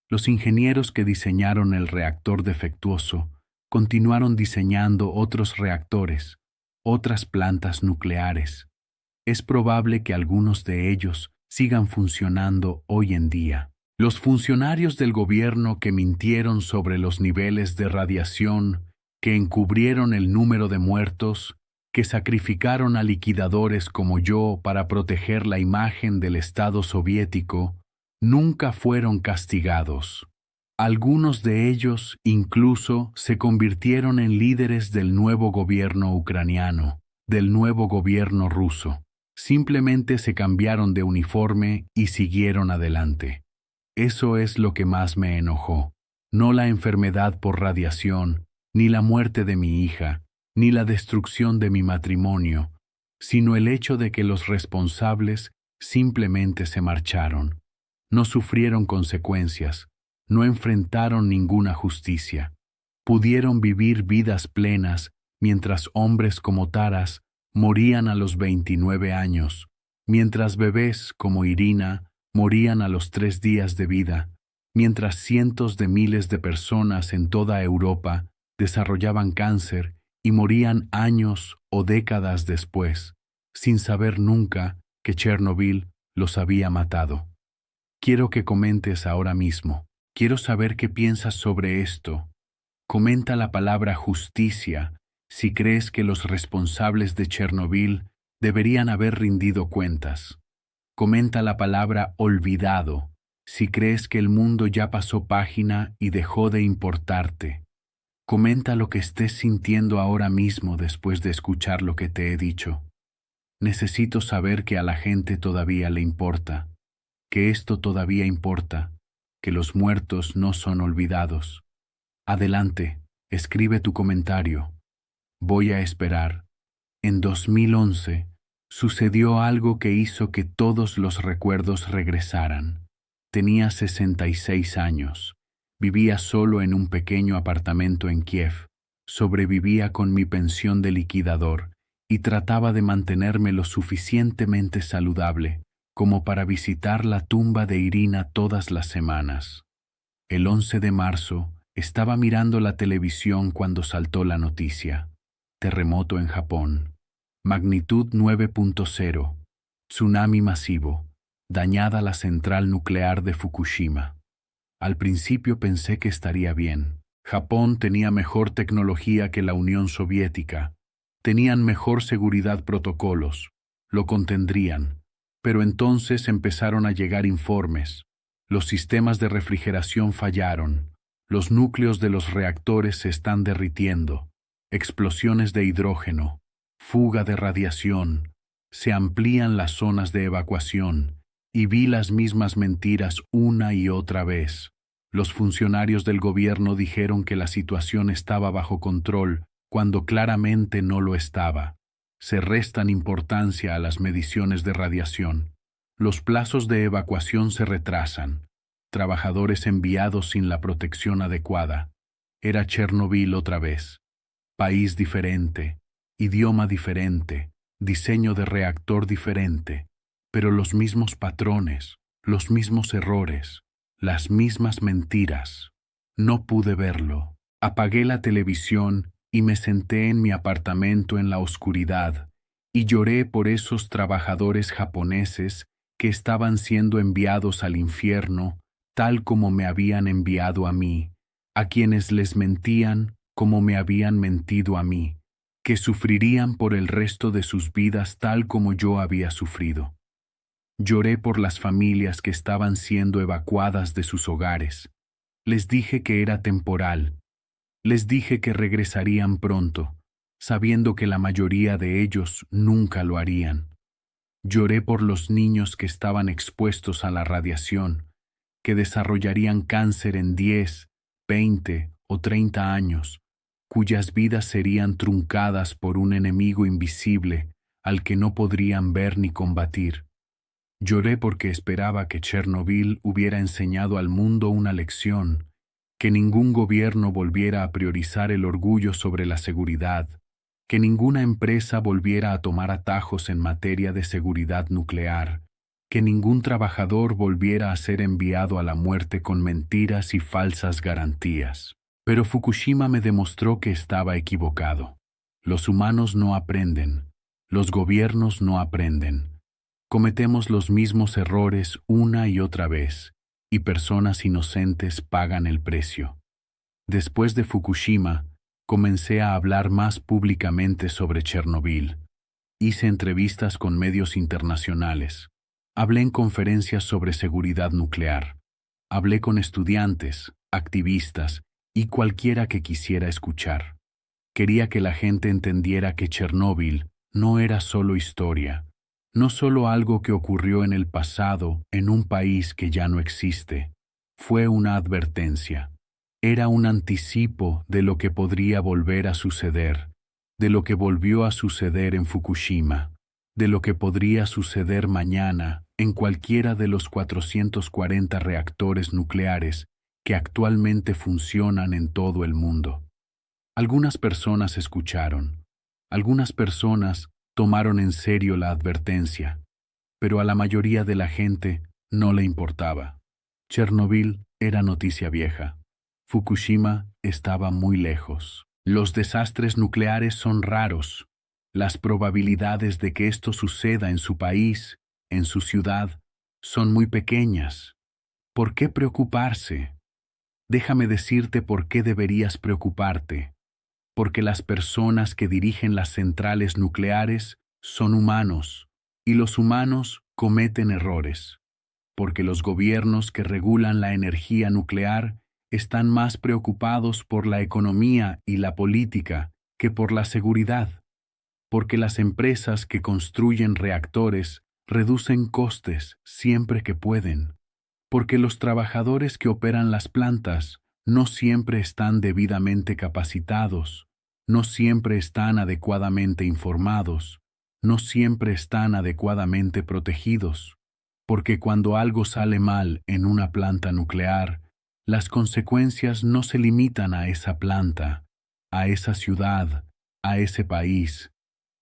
Los ingenieros que diseñaron el reactor defectuoso continuaron diseñando otros reactores, otras plantas nucleares. Es probable que algunos de ellos sigan funcionando hoy en día. Los funcionarios del gobierno que mintieron sobre los niveles de radiación, que encubrieron el número de muertos, que sacrificaron a liquidadores como yo para proteger la imagen del Estado soviético, nunca fueron castigados. Algunos de ellos incluso se convirtieron en líderes del nuevo gobierno ucraniano, del nuevo gobierno ruso. Simplemente se cambiaron de uniforme y siguieron adelante. Eso es lo que más me enojó. No la enfermedad por radiación, ni la muerte de mi hija, ni la destrucción de mi matrimonio, sino el hecho de que los responsables simplemente se marcharon. No sufrieron consecuencias, no enfrentaron ninguna justicia. Pudieron vivir vidas plenas mientras hombres como Taras morían a los 29 años, mientras bebés como Irina morían a los 3 días de vida, mientras cientos de miles de personas en toda Europa desarrollaban cáncer y morían años o décadas después, sin saber nunca que Chernobyl los había matado. Quiero que comentes ahora mismo. Quiero saber qué piensas sobre esto. Comenta la palabra justicia si crees que los responsables de Chernobyl deberían haber rendido cuentas. Comenta la palabra olvidado si crees que el mundo ya pasó página y dejó de importarte. Comenta lo que estés sintiendo ahora mismo después de escuchar lo que te he dicho. Necesito saber que a la gente todavía le importa, que esto todavía importa, que los muertos no son olvidados. Adelante, escribe tu comentario. Voy a esperar. En 2011 sucedió algo que hizo que todos los recuerdos regresaran. Tenía 66 años. Vivía solo en un pequeño apartamento en Kiev. Sobrevivía con mi pensión de liquidador y trataba de mantenerme lo suficientemente saludable como para visitar la tumba de Irina todas las semanas. El 11 de marzo estaba mirando la televisión cuando saltó la noticia. Terremoto en Japón. Magnitud 9.0. Tsunami masivo. Dañada la central nuclear de Fukushima. Al principio pensé que estaría bien. Japón tenía mejor tecnología que la Unión Soviética. Tenían mejor seguridad protocolos. Lo contendrían. Pero entonces empezaron a llegar informes. Los sistemas de refrigeración fallaron. Los núcleos de los reactores se están derritiendo. Explosiones de hidrógeno. Fuga de radiación. Se amplían las zonas de evacuación. Y vi las mismas mentiras una y otra vez. Los funcionarios del gobierno dijeron que la situación estaba bajo control, cuando claramente no lo estaba. Se restan importancia a las mediciones de radiación. Los plazos de evacuación se retrasan. Trabajadores enviados sin la protección adecuada. Era Chernobyl otra vez. País diferente, idioma diferente, diseño de reactor diferente, pero los mismos patrones, los mismos errores, las mismas mentiras. No pude verlo. Apagué la televisión y me senté en mi apartamento en la oscuridad y lloré por esos trabajadores japoneses que estaban siendo enviados al infierno tal como me habían enviado a mí, a quienes les mentían como me habían mentido a mí, que sufrirían por el resto de sus vidas tal como yo había sufrido. Lloré por las familias que estaban siendo evacuadas de sus hogares. Les dije que era temporal. Les dije que regresarían pronto, sabiendo que la mayoría de ellos nunca lo harían. Lloré por los niños que estaban expuestos a la radiación, que desarrollarían cáncer en 10, 20 o 30 años, cuyas vidas serían truncadas por un enemigo invisible al que no podrían ver ni combatir. Lloré porque esperaba que Chernobyl hubiera enseñado al mundo una lección, que ningún gobierno volviera a priorizar el orgullo sobre la seguridad, que ninguna empresa volviera a tomar atajos en materia de seguridad nuclear, que ningún trabajador volviera a ser enviado a la muerte con mentiras y falsas garantías. Pero Fukushima me demostró que estaba equivocado. Los humanos no aprenden, los gobiernos no aprenden. Cometemos los mismos errores una y otra vez, y personas inocentes pagan el precio. Después de Fukushima, comencé a hablar más públicamente sobre Chernobyl. Hice entrevistas con medios internacionales. Hablé en conferencias sobre seguridad nuclear. Hablé con estudiantes, activistas y cualquiera que quisiera escuchar. Quería que la gente entendiera que Chernóbil no era solo historia, no solo algo que ocurrió en el pasado en un país que ya no existe. Fue una advertencia. Era un anticipo de lo que podría volver a suceder, de lo que volvió a suceder en Fukushima, de lo que podría suceder mañana en cualquiera de los 440 reactores nucleares que actualmente funcionan en todo el mundo. Algunas personas escucharon, algunas personas tomaron en serio la advertencia, pero a la mayoría de la gente no le importaba. Chernobyl era noticia vieja. Fukushima estaba muy lejos. Los desastres nucleares son raros. Las probabilidades de que esto suceda en su país, en su ciudad, son muy pequeñas. ¿Por qué preocuparse? Déjame decirte por qué deberías preocuparte. Porque las personas que dirigen las centrales nucleares son humanos, y los humanos cometen errores. Porque los gobiernos que regulan la energía nuclear están más preocupados por la economía y la política que por la seguridad. Porque las empresas que construyen reactores reducen costes siempre que pueden. Porque los trabajadores que operan las plantas no siempre están debidamente capacitados, no siempre están adecuadamente informados, no siempre están adecuadamente protegidos. Porque cuando algo sale mal en una planta nuclear, las consecuencias no se limitan a esa planta, a esa ciudad, a ese país.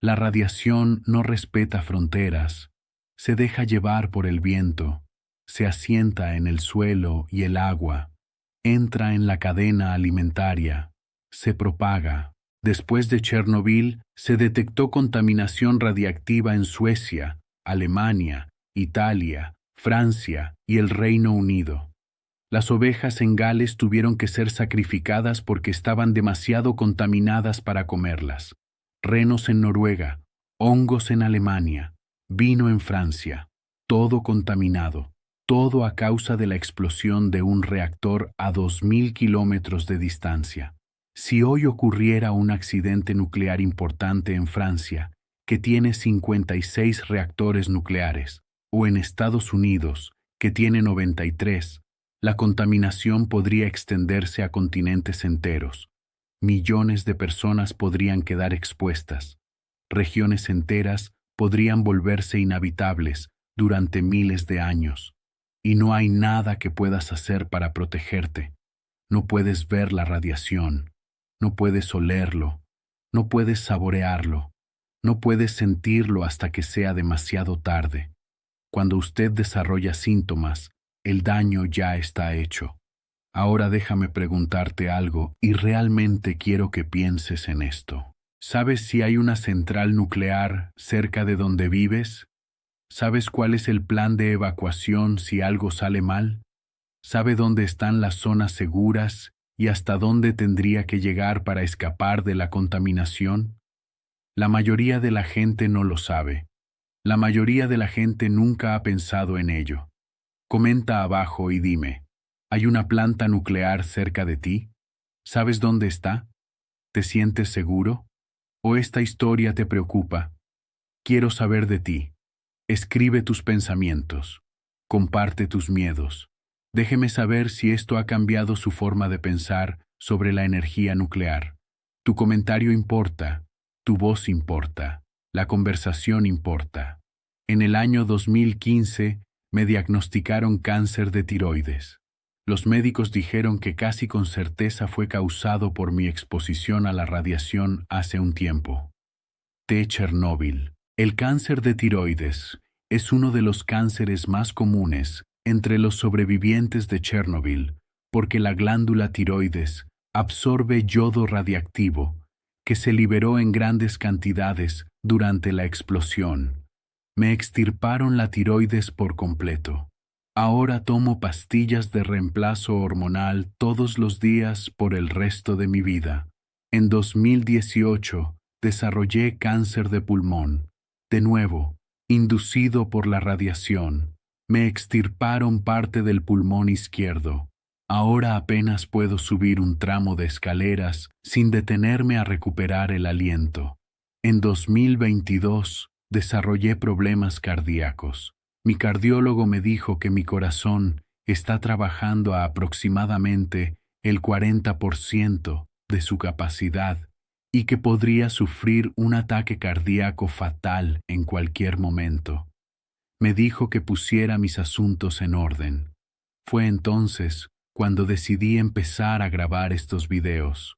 La radiación no respeta fronteras, se deja llevar por el viento, se asienta en el suelo y el agua, entra en la cadena alimentaria, se propaga. Después de Chernobyl, se detectó contaminación radiactiva en Suecia, Alemania, Italia, Francia y el Reino Unido. Las ovejas en Gales tuvieron que ser sacrificadas porque estaban demasiado contaminadas para comerlas. Renos en Noruega, hongos en Alemania, vino en Francia. todo contaminado, todo a causa de la explosión de un reactor a 2000 kilómetros de distancia. Si hoy ocurriera un accidente nuclear importante en Francia, que tiene 56 reactores nucleares, o en Estados Unidos, que tiene 93, la contaminación podría extenderse a continentes enteros. Millones de personas podrían quedar expuestas. Regiones enteras podrían volverse inhabitables durante miles de años. Y no hay nada que puedas hacer para protegerte. No puedes ver la radiación, no puedes olerlo, no puedes saborearlo, no puedes sentirlo hasta que sea demasiado tarde. Cuando usted desarrolla síntomas, el daño ya está hecho. Ahora déjame preguntarte algo y realmente quiero que pienses en esto. ¿Sabes si hay una central nuclear cerca de donde vives? ¿Sabes cuál es el plan de evacuación si algo sale mal? ¿Sabe dónde están las zonas seguras y hasta dónde tendría que llegar para escapar de la contaminación? La mayoría de la gente no lo sabe. La mayoría de la gente nunca ha pensado en ello. Comenta abajo y dime, ¿hay una planta nuclear cerca de ti? ¿Sabes dónde está? ¿Te sientes seguro? ¿O esta historia te preocupa? Quiero saber de ti. Escribe tus pensamientos. Comparte tus miedos. Déjeme saber si esto ha cambiado su forma de pensar sobre la energía nuclear. Tu comentario importa, tu voz importa, la conversación importa. En el año 2015 me diagnosticaron cáncer de tiroides. Los médicos dijeron que casi con certeza fue causado por mi exposición a la radiación hace un tiempo. Chernóbil. El cáncer de tiroides es uno de los cánceres más comunes entre los sobrevivientes de Chernobyl, porque la glándula tiroides absorbe yodo radiactivo que se liberó en grandes cantidades durante la explosión. Me extirparon la tiroides por completo. Ahora tomo pastillas de reemplazo hormonal todos los días por el resto de mi vida. En 2018 desarrollé cáncer de pulmón. De nuevo, inducido por la radiación. Me extirparon parte del pulmón izquierdo. Ahora apenas puedo subir un tramo de escaleras sin detenerme a recuperar el aliento. En 2022 desarrollé problemas cardíacos. Mi cardiólogo me dijo que mi corazón está trabajando a aproximadamente el 40% de su capacidad y que podría sufrir un ataque cardíaco fatal en cualquier momento. Me dijo que pusiera mis asuntos en orden. Fue entonces cuando decidí empezar a grabar estos videos.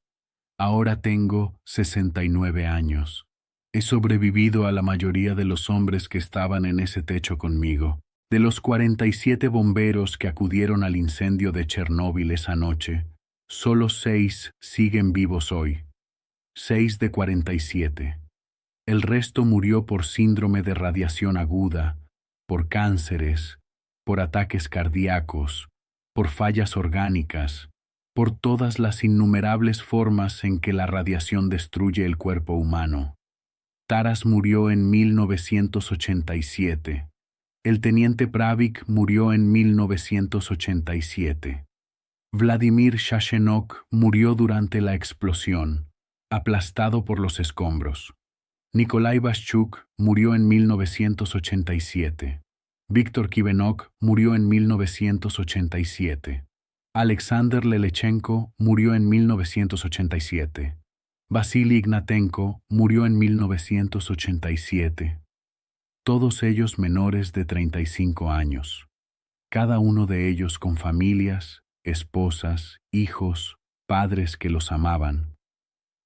Ahora tengo 69 años. He sobrevivido a la mayoría de los hombres que estaban en ese techo conmigo. De los 47 bomberos que acudieron al incendio de Chernóbil esa noche, solo 6 siguen vivos hoy. 6 de 47. El resto murió por síndrome de radiación aguda, por cánceres, por ataques cardíacos, por fallas orgánicas, por todas las innumerables formas en que la radiación destruye el cuerpo humano. Taras murió en 1987. El teniente Pravik murió en 1987. Vladimir Shashenok murió durante la explosión, aplastado por los escombros. Nikolai Vaschuk murió en 1987. Víctor Kivenok murió en 1987. Alexander Lelechenko murió en 1987. Vasily Ignatenko murió en 1987. Todos ellos menores de 35 años. Cada uno de ellos con familias, esposas, hijos, padres que los amaban.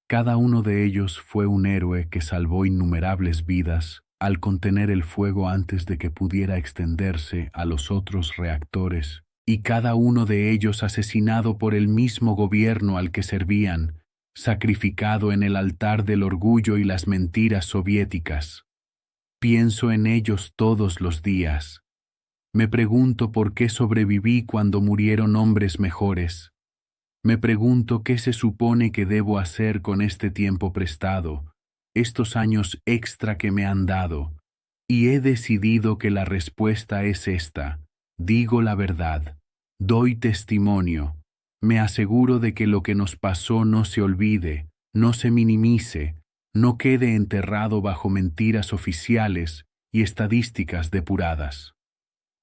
Cada uno de ellos fue un héroe que salvó innumerables vidas al contener el fuego antes de que pudiera extenderse a los otros reactores, y cada uno de ellos asesinado por el mismo gobierno al que servían, sacrificado en el altar del orgullo y las mentiras soviéticas. Pienso en ellos todos los días. Me pregunto por qué sobreviví cuando murieron hombres mejores. Me pregunto qué se supone que debo hacer con este tiempo prestado, estos años extra que me han dado. Y he decidido que la respuesta es esta. Digo la verdad. Doy testimonio. Me aseguro de que lo que nos pasó no se olvide, no se minimice, no quede enterrado bajo mentiras oficiales y estadísticas depuradas.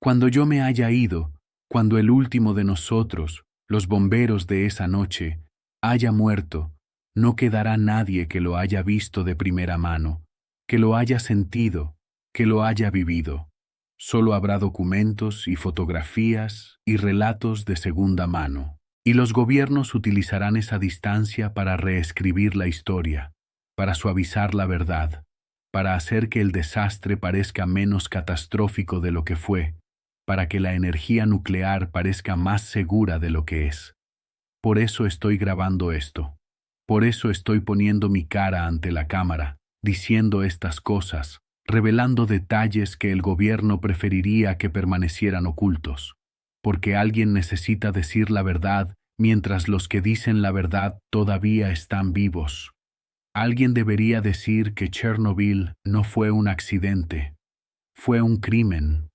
Cuando yo me haya ido, cuando el último de nosotros, los bomberos de esa noche, haya muerto, no quedará nadie que lo haya visto de primera mano, que lo haya sentido, que lo haya vivido. Solo habrá documentos y fotografías y relatos de segunda mano. Y los gobiernos utilizarán esa distancia para reescribir la historia, para suavizar la verdad, para hacer que el desastre parezca menos catastrófico de lo que fue, para que la energía nuclear parezca más segura de lo que es. Por eso estoy grabando esto. Por eso estoy poniendo mi cara ante la cámara, diciendo estas cosas, revelando detalles que el gobierno preferiría que permanecieran ocultos. Porque alguien necesita decir la verdad mientras los que dicen la verdad todavía están vivos. Alguien debería decir que Chernobyl no fue un accidente, fue un crimen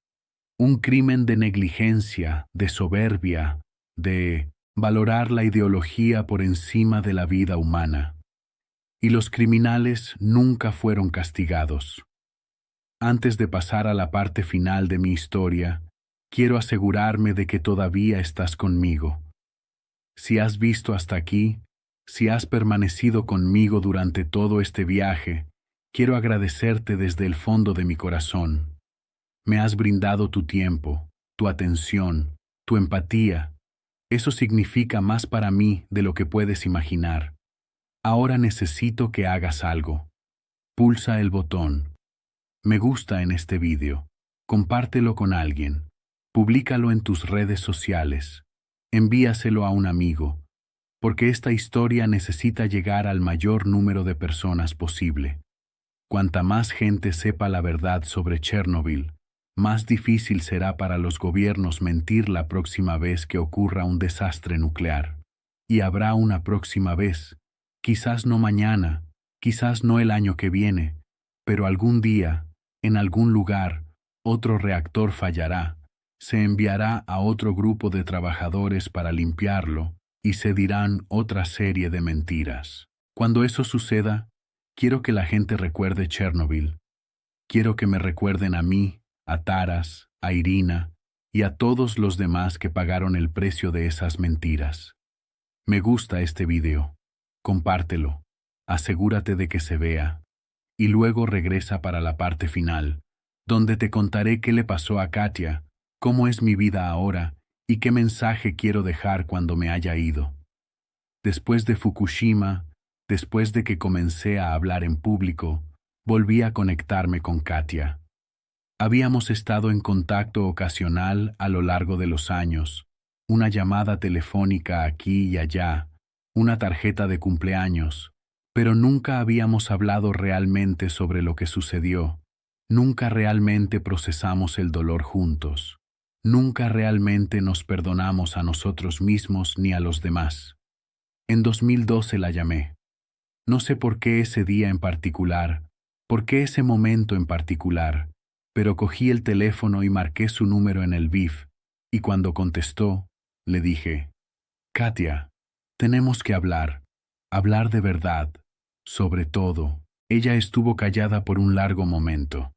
de negligencia, de soberbia, de valorar la ideología por encima de la vida humana. Y los criminales nunca fueron castigados. Antes de pasar a la parte final de mi historia, quiero asegurarme de que todavía estás conmigo. Si has visto hasta aquí, si has permanecido conmigo durante todo este viaje, quiero agradecerte desde el fondo de mi corazón. Me has brindado tu tiempo, tu atención, tu empatía. Eso significa más para mí de lo que puedes imaginar. Ahora necesito que hagas algo. Pulsa el botón. Me gusta en este vídeo. Compártelo con alguien. Públicalo en tus redes sociales. Envíaselo a un amigo. Porque esta historia necesita llegar al mayor número de personas posible. Cuanta más gente sepa la verdad sobre Chernobyl, más difícil será para los gobiernos mentir la próxima vez que ocurra un desastre nuclear. Y habrá una próxima vez, quizás no mañana, quizás no el año que viene, pero algún día, en algún lugar, otro reactor fallará, se enviará a otro grupo de trabajadores para limpiarlo y se dirán otra serie de mentiras. Cuando eso suceda, quiero que la gente recuerde Chernobyl. Quiero que me recuerden a mí, a Taras, a Irina y a todos los demás que pagaron el precio de esas mentiras. Me gusta este video. Compártelo. Asegúrate de que se vea. Y luego regresa para la parte final, donde te contaré qué le pasó a Katia, cómo es mi vida ahora y qué mensaje quiero dejar cuando me haya ido. Después de Fukushima, después de que comencé a hablar en público, volví a conectarme con Katia. Habíamos estado en contacto ocasional a lo largo de los años, una llamada telefónica aquí y allá, una tarjeta de cumpleaños, pero nunca habíamos hablado realmente sobre lo que sucedió, nunca realmente procesamos el dolor juntos, nunca realmente nos perdonamos a nosotros mismos ni a los demás. En 2012 la llamé. No sé por qué ese día en particular, por qué ese momento en particular, pero cogí el teléfono y marqué su número en el BIF, y cuando contestó, le dije, Katia, tenemos que hablar de verdad, sobre todo. Ella estuvo callada por un largo momento,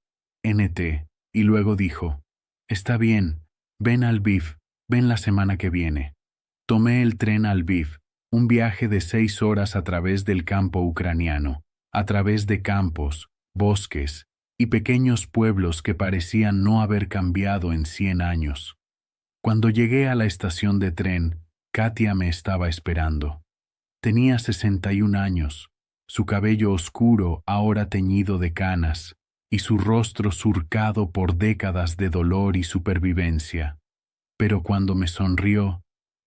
NT, y luego dijo, está bien, ven al BIF, ven la semana que viene. Tomé el tren al BIF, un viaje de 6 horas a través del campo ucraniano, a través de campos, bosques, y pequeños pueblos que parecían no haber cambiado en 100 años. Cuando llegué a la estación de tren, Katia me estaba esperando. Tenía 61 años, su cabello oscuro ahora teñido de canas, y su rostro surcado por décadas de dolor y supervivencia. Pero cuando me sonrió,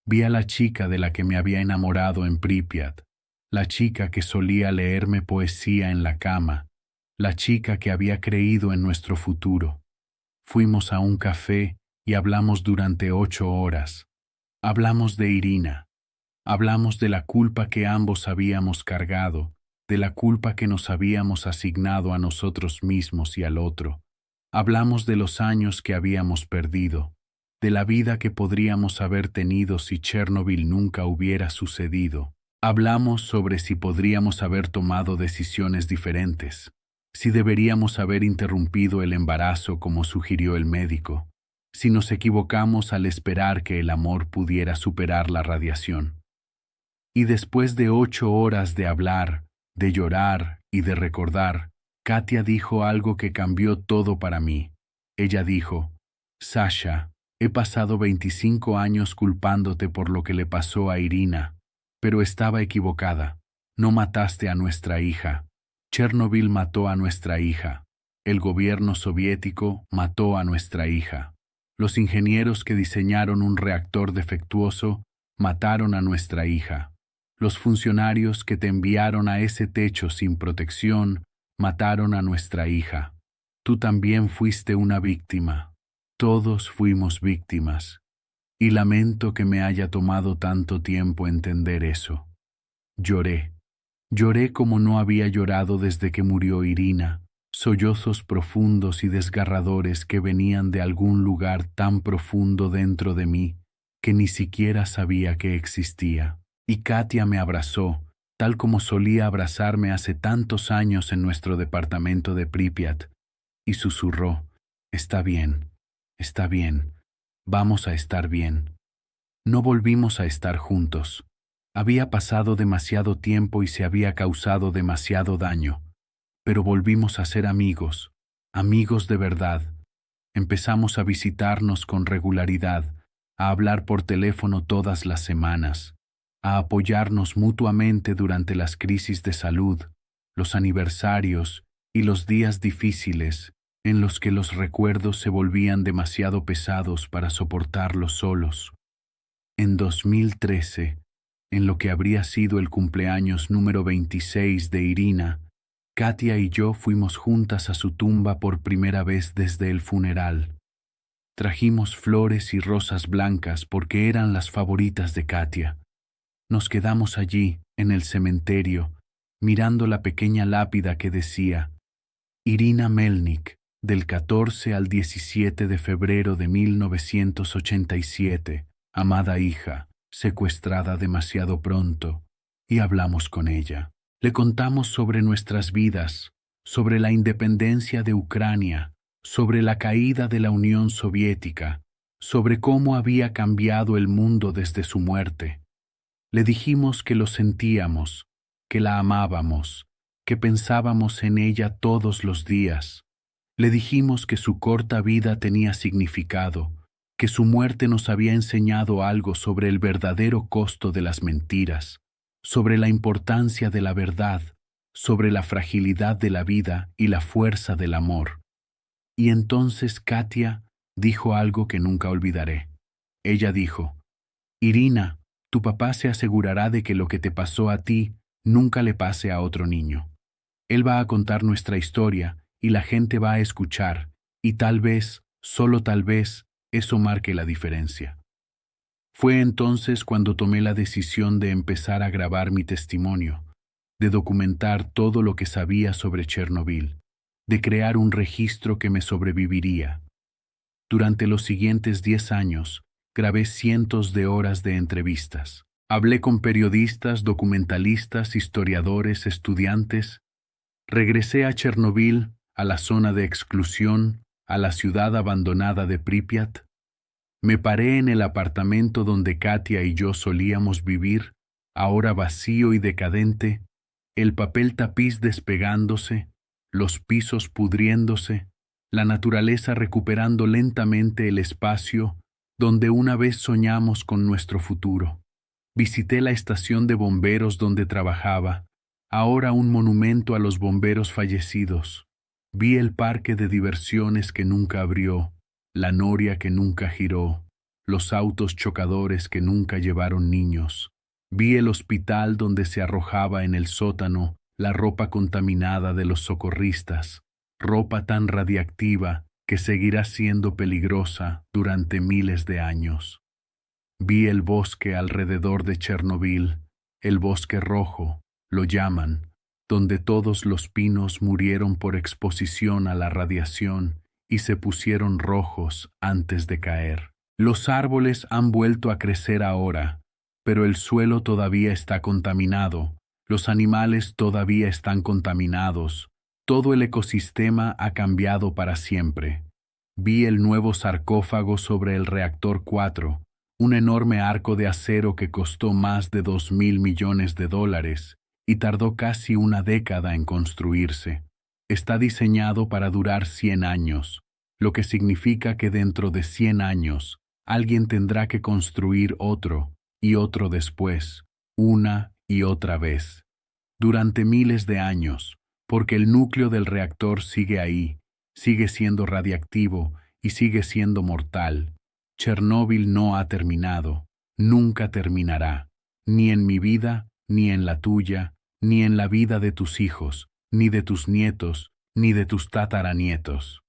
vi a la chica de la que me había enamorado en Pripyat, la chica que solía leerme poesía en la cama, la chica que había creído en nuestro futuro. Fuimos a un café y hablamos durante 8 horas. Hablamos de Irina. Hablamos de la culpa que ambos habíamos cargado, de la culpa que nos habíamos asignado a nosotros mismos y al otro. Hablamos de los años que habíamos perdido, de la vida que podríamos haber tenido si Chernobyl nunca hubiera sucedido. Hablamos sobre si podríamos haber tomado decisiones diferentes, si deberíamos haber interrumpido el embarazo como sugirió el médico, si nos equivocamos al esperar que el amor pudiera superar la radiación. Y después de 8 horas de hablar, de llorar y de recordar, Katia dijo algo que cambió todo para mí. Ella dijo: Sasha, he pasado 25 años culpándote por lo que le pasó a Irina, pero estaba equivocada. No mataste a nuestra hija. Chernobyl mató a nuestra hija. El gobierno soviético mató a nuestra hija. Los ingenieros que diseñaron un reactor defectuoso mataron a nuestra hija. Los funcionarios que te enviaron a ese techo sin protección mataron a nuestra hija. Tú también fuiste una víctima. Todos fuimos víctimas. Y lamento que me haya tomado tanto tiempo entender eso. Lloré. Lloré como no había llorado desde que murió Irina, sollozos profundos y desgarradores que venían de algún lugar tan profundo dentro de mí que ni siquiera sabía que existía. Y Katia me abrazó, tal como solía abrazarme hace tantos años en nuestro departamento de Pripyat, y susurró: Está bien, vamos a estar bien. No volvimos a estar juntos. Había pasado demasiado tiempo y se había causado demasiado daño, pero volvimos a ser amigos, amigos de verdad. Empezamos a visitarnos con regularidad, a hablar por teléfono todas las semanas, a apoyarnos mutuamente durante las crisis de salud, los aniversarios y los días difíciles en los que los recuerdos se volvían demasiado pesados para soportarlos solos. En 2013, en lo que habría sido el cumpleaños número 26 de Irina, Katia y yo fuimos juntas a su tumba por primera vez desde el funeral. Trajimos flores y rosas blancas porque eran las favoritas de Katia. Nos quedamos allí, en el cementerio, mirando la pequeña lápida que decía: Irina Melnik, del 14 al 17 de febrero de 1987, amada hija, secuestrada demasiado pronto, y hablamos con ella. Le contamos sobre nuestras vidas, sobre la independencia de Ucrania, sobre la caída de la Unión Soviética, sobre cómo había cambiado el mundo desde su muerte. Le dijimos que lo sentíamos, que la amábamos, que pensábamos en ella todos los días. Le dijimos que su corta vida tenía significado, que su muerte nos había enseñado algo sobre el verdadero costo de las mentiras, sobre la importancia de la verdad, sobre la fragilidad de la vida y la fuerza del amor. Y entonces Katia dijo algo que nunca olvidaré. Ella dijo: Irina, tu papá se asegurará de que lo que te pasó a ti nunca le pase a otro niño. Él va a contar nuestra historia y la gente va a escuchar, y tal vez, solo tal vez, eso marque la diferencia. Fue entonces cuando tomé la decisión de empezar a grabar mi testimonio, de documentar todo lo que sabía sobre Chernobyl, de crear un registro que me sobreviviría. Durante los siguientes 10 años, grabé cientos de horas de entrevistas. Hablé con periodistas, documentalistas, historiadores, estudiantes. Regresé a Chernobyl, a la zona de exclusión, a la ciudad abandonada de Pripyat. Me paré en el apartamento donde Katia y yo solíamos vivir, ahora vacío y decadente, el papel tapiz despegándose, los pisos pudriéndose, la naturaleza recuperando lentamente el espacio donde una vez soñamos con nuestro futuro. Visité la estación de bomberos donde trabajaba, ahora un monumento a los bomberos fallecidos. Vi el parque de diversiones que nunca abrió, la noria que nunca giró, los autos chocadores que nunca llevaron niños. Vi el hospital donde se arrojaba en el sótano la ropa contaminada de los socorristas, ropa tan radiactiva que seguirá siendo peligrosa durante miles de años. Vi el bosque alrededor de Chernobyl, el bosque rojo, lo llaman, donde todos los pinos murieron por exposición a la radiación y se pusieron rojos antes de caer. Los árboles han vuelto a crecer ahora, pero el suelo todavía está contaminado, los animales todavía están contaminados, todo el ecosistema ha cambiado para siempre. Vi el nuevo sarcófago sobre el reactor 4, un enorme arco de acero que costó más de $2.000 millones y tardó casi una década en construirse. Está diseñado para durar 100 años, lo que significa que dentro de 100 años alguien tendrá que construir otro y otro después, una y otra vez, durante miles de años, porque el núcleo del reactor sigue ahí, sigue siendo radiactivo y sigue siendo mortal. Chernóbil no ha terminado, nunca terminará, ni en mi vida, ni en la tuya, ni en la vida de tus hijos, ni de tus nietos, ni de tus tataranietos.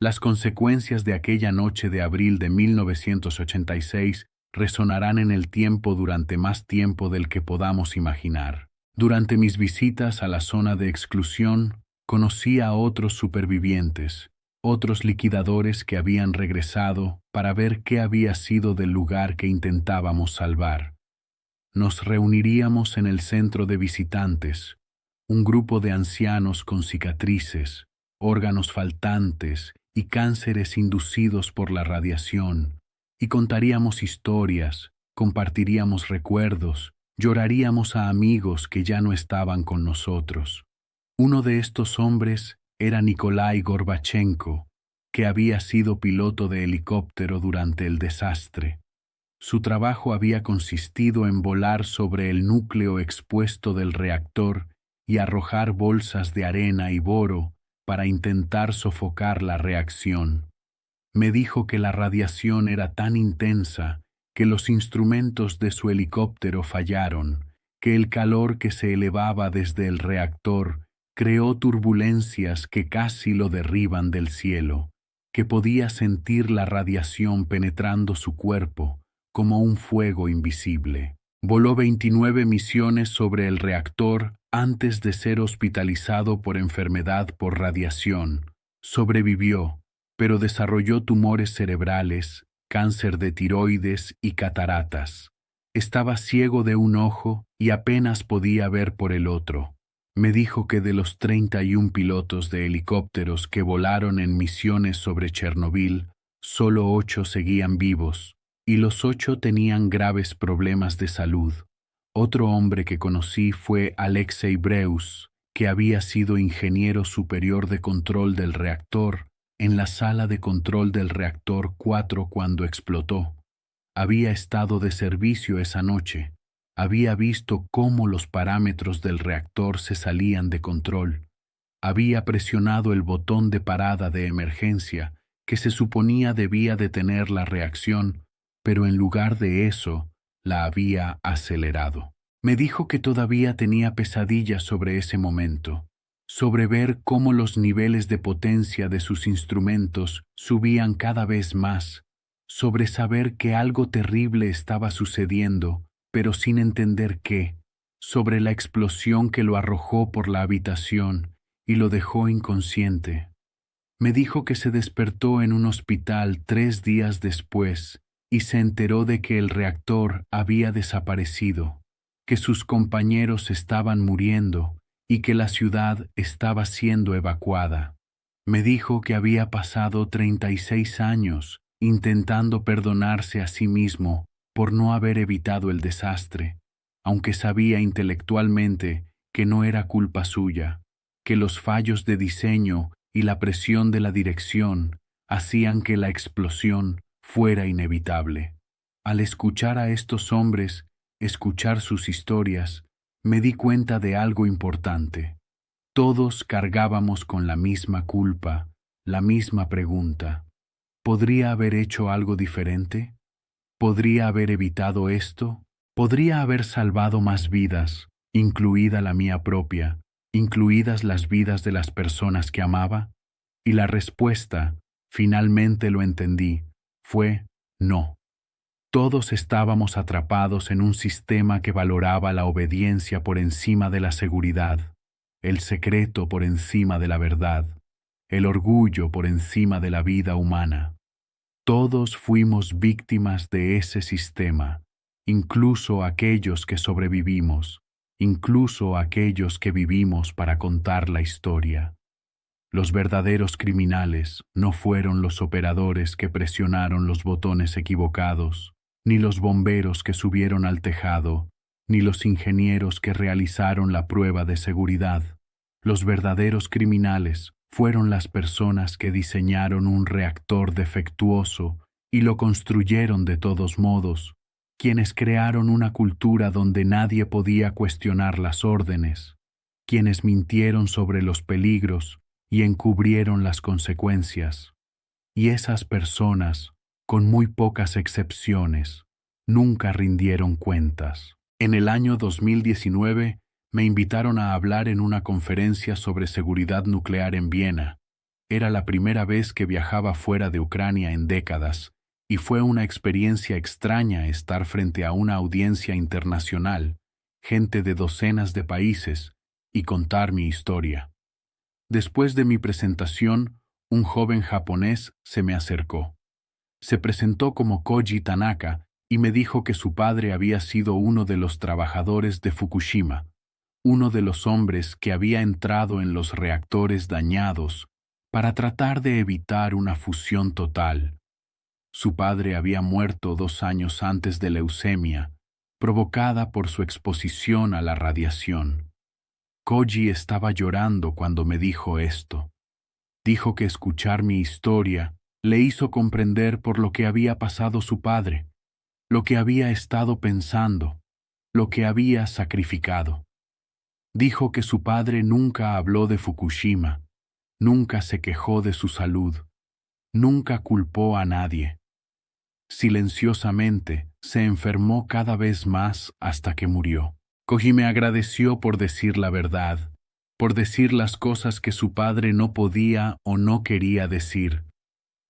Las consecuencias de aquella noche de abril de 1986 resonarán en el tiempo durante más tiempo del que podamos imaginar. Durante mis visitas a la zona de exclusión, conocí a otros supervivientes, otros liquidadores que habían regresado para ver qué había sido del lugar que intentábamos salvar. Nos reuniríamos en el centro de visitantes, un grupo de ancianos con cicatrices, órganos faltantes y cánceres inducidos por la radiación, y contaríamos historias, compartiríamos recuerdos, lloraríamos a amigos que ya no estaban con nosotros. Uno de estos hombres era Nikolai Gorbachenko, que había sido piloto de helicóptero durante el desastre. Su trabajo había consistido en volar sobre el núcleo expuesto del reactor y arrojar bolsas de arena y boro para intentar sofocar la reacción. Me dijo que la radiación era tan intensa que los instrumentos de su helicóptero fallaron, que el calor que se elevaba desde el reactor creó turbulencias que casi lo derriban del cielo, que podía sentir la radiación penetrando su cuerpo como un fuego invisible. Voló 29 misiones sobre el reactor antes de ser hospitalizado por enfermedad por radiación. Sobrevivió, pero desarrolló tumores cerebrales, cáncer de tiroides y cataratas. Estaba ciego de un ojo y apenas podía ver por el otro. Me dijo que de los 31 pilotos de helicópteros que volaron en misiones sobre Chernobyl, solo 8 seguían vivos, y los 8 tenían graves problemas de salud. Otro hombre que conocí fue Alexei Breus, que había sido ingeniero superior de control del reactor en la sala de control del reactor 4 cuando explotó. Había estado de servicio esa noche. Había visto cómo los parámetros del reactor se salían de control. Había presionado el botón de parada de emergencia que se suponía debía detener la reacción, pero en lugar de eso, la había acelerado. Me dijo que todavía tenía pesadillas sobre ese momento, sobre ver cómo los niveles de potencia de sus instrumentos subían cada vez más, sobre saber que algo terrible estaba sucediendo, pero sin entender qué, sobre la explosión que lo arrojó por la habitación y lo dejó inconsciente. Me dijo que se despertó en un hospital 3 días después y se enteró de que el reactor había desaparecido, que sus compañeros estaban muriendo y que la ciudad estaba siendo evacuada. Me dijo que había pasado 36 años intentando perdonarse a sí mismo por no haber evitado el desastre, aunque sabía intelectualmente que no era culpa suya, que los fallos de diseño y la presión de la dirección hacían que la explosión fuera inevitable. Al escuchar a estos hombres, escuchar sus historias, me di cuenta de algo importante. Todos cargábamos con la misma culpa, la misma pregunta. ¿Podría haber hecho algo diferente? ¿Podría haber evitado esto? ¿Podría haber salvado más vidas, incluida la mía propia, incluidas las vidas de las personas que amaba? Y la respuesta, finalmente lo entendí, fue no. Todos estábamos atrapados en un sistema que valoraba la obediencia por encima de la seguridad, el secreto por encima de la verdad, el orgullo por encima de la vida humana. Todos fuimos víctimas de ese sistema, incluso aquellos que sobrevivimos, incluso aquellos que vivimos para contar la historia. Los verdaderos criminales no fueron los operadores que presionaron los botones equivocados, ni los bomberos que subieron al tejado, ni los ingenieros que realizaron la prueba de seguridad. Los verdaderos criminales fueron las personas que diseñaron un reactor defectuoso y lo construyeron de todos modos, quienes crearon una cultura donde nadie podía cuestionar las órdenes, quienes mintieron sobre los peligros y encubrieron las consecuencias. Y esas personas, con muy pocas excepciones, nunca rindieron cuentas. En el año 2019, me invitaron a hablar en una conferencia sobre seguridad nuclear en Viena. Era la primera vez que viajaba fuera de Ucrania en décadas, y fue una experiencia extraña estar frente a una audiencia internacional, gente de docenas de países, y contar mi historia. Después de mi presentación, un joven japonés se me acercó. Se presentó como Koji Tanaka y me dijo que su padre había sido uno de los trabajadores de Fukushima, uno de los hombres que había entrado en los reactores dañados para tratar de evitar una fusión total. Su padre había muerto 2 años antes de leucemia, provocada por su exposición a la radiación. Koji estaba llorando cuando me dijo esto. Dijo que escuchar mi historia le hizo comprender por lo que había pasado su padre, lo que había estado pensando, lo que había sacrificado. Dijo que su padre nunca habló de Fukushima, nunca se quejó de su salud, nunca culpó a nadie. Silenciosamente, se enfermó cada vez más hasta que murió. Koji me agradeció por decir la verdad, por decir las cosas que su padre no podía o no quería decir.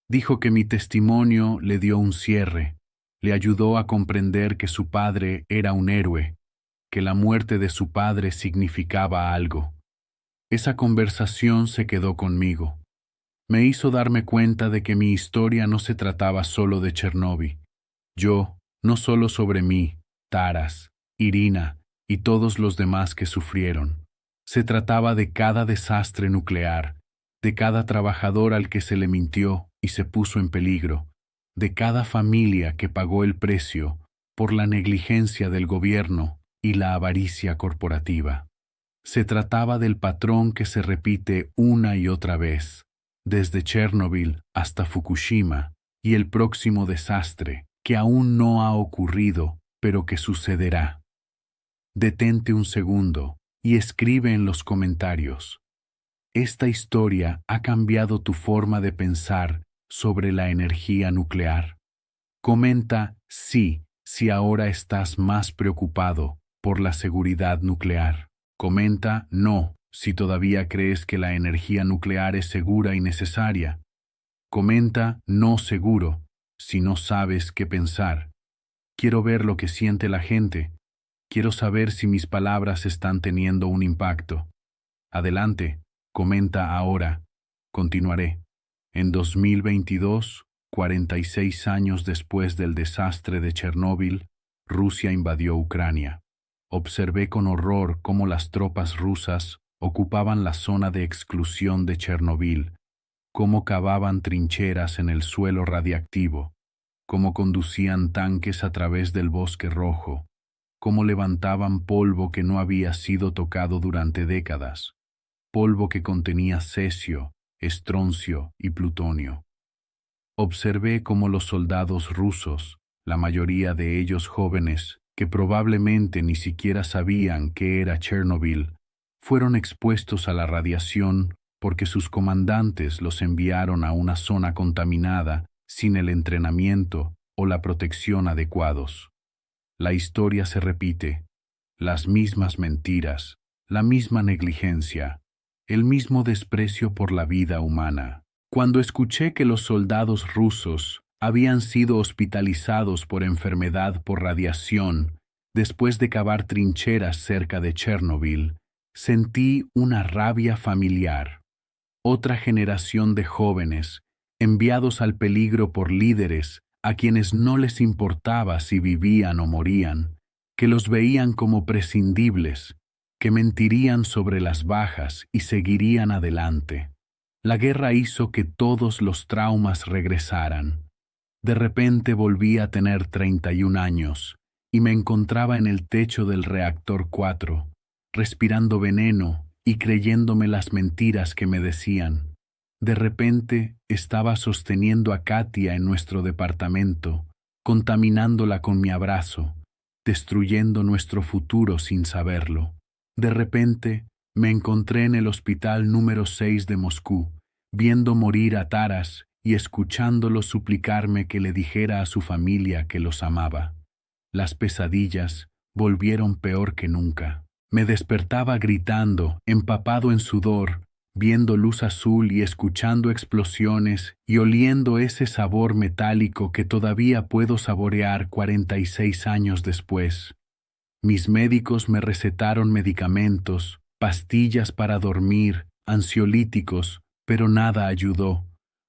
Dijo que mi testimonio le dio un cierre, le ayudó a comprender que su padre era un héroe, que la muerte de su padre significaba algo. Esa conversación se quedó conmigo. Me hizo darme cuenta de que mi historia no se trataba solo de Chernóbil. No solo sobre mí, Taras, Irina y todos los demás que sufrieron. Se trataba de cada desastre nuclear, de cada trabajador al que se le mintió y se puso en peligro, de cada familia que pagó el precio por la negligencia del gobierno y la avaricia corporativa. Se trataba del patrón que se repite una y otra vez, desde Chernóbil hasta Fukushima, y el próximo desastre, que aún no ha ocurrido, pero que sucederá. Detente un segundo y escribe en los comentarios. ¿Esta historia ha cambiado tu forma de pensar sobre la energía nuclear? Comenta sí si ahora estás más preocupado por la seguridad nuclear. Comenta no si todavía crees que la energía nuclear es segura y necesaria. Comenta no seguro si no sabes qué pensar. Quiero ver lo que siente la gente. Quiero saber si mis palabras están teniendo un impacto. Adelante, comenta ahora. Continuaré. En 2022, 46 años después del desastre de Chernóbil, Rusia invadió Ucrania. Observé con horror cómo las tropas rusas ocupaban la zona de exclusión de Chernóbil, cómo cavaban trincheras en el suelo radiactivo, cómo conducían tanques a través del bosque rojo, cómo levantaban polvo que no había sido tocado durante décadas, polvo que contenía cesio, estroncio y plutonio. Observé cómo los soldados rusos, la mayoría de ellos jóvenes, que probablemente ni siquiera sabían qué era Chernóbil, fueron expuestos a la radiación porque sus comandantes los enviaron a una zona contaminada sin el entrenamiento o la protección adecuados. La historia se repite, las mismas mentiras, la misma negligencia, el mismo desprecio por la vida humana. Cuando escuché que los soldados rusos habían sido hospitalizados por enfermedad por radiación después de cavar trincheras cerca de Chernóbil, sentí una rabia familiar. otra generación de jóvenes, enviados al peligro por líderes a quienes no les importaba si vivían o morían, que los veían como prescindibles, que mentirían sobre las bajas y seguirían adelante. La guerra hizo que todos los traumas regresaran. De repente volví a tener 31 años y me encontraba en el techo del reactor 4, respirando veneno y creyéndome las mentiras que me decían. De repente estaba sosteniendo a Katia en nuestro departamento, contaminándola con mi abrazo, destruyendo nuestro futuro sin saberlo. De repente me encontré en el hospital número 6 de Moscú, viendo morir a Taras y escuchándolo suplicarme que le dijera a su familia que los amaba. Las pesadillas volvieron peor que nunca. Me despertaba gritando, empapado en sudor, viendo luz azul y escuchando explosiones y oliendo ese sabor metálico que todavía puedo saborear 46 años después. Mis médicos me recetaron medicamentos, pastillas para dormir, ansiolíticos, pero nada ayudó.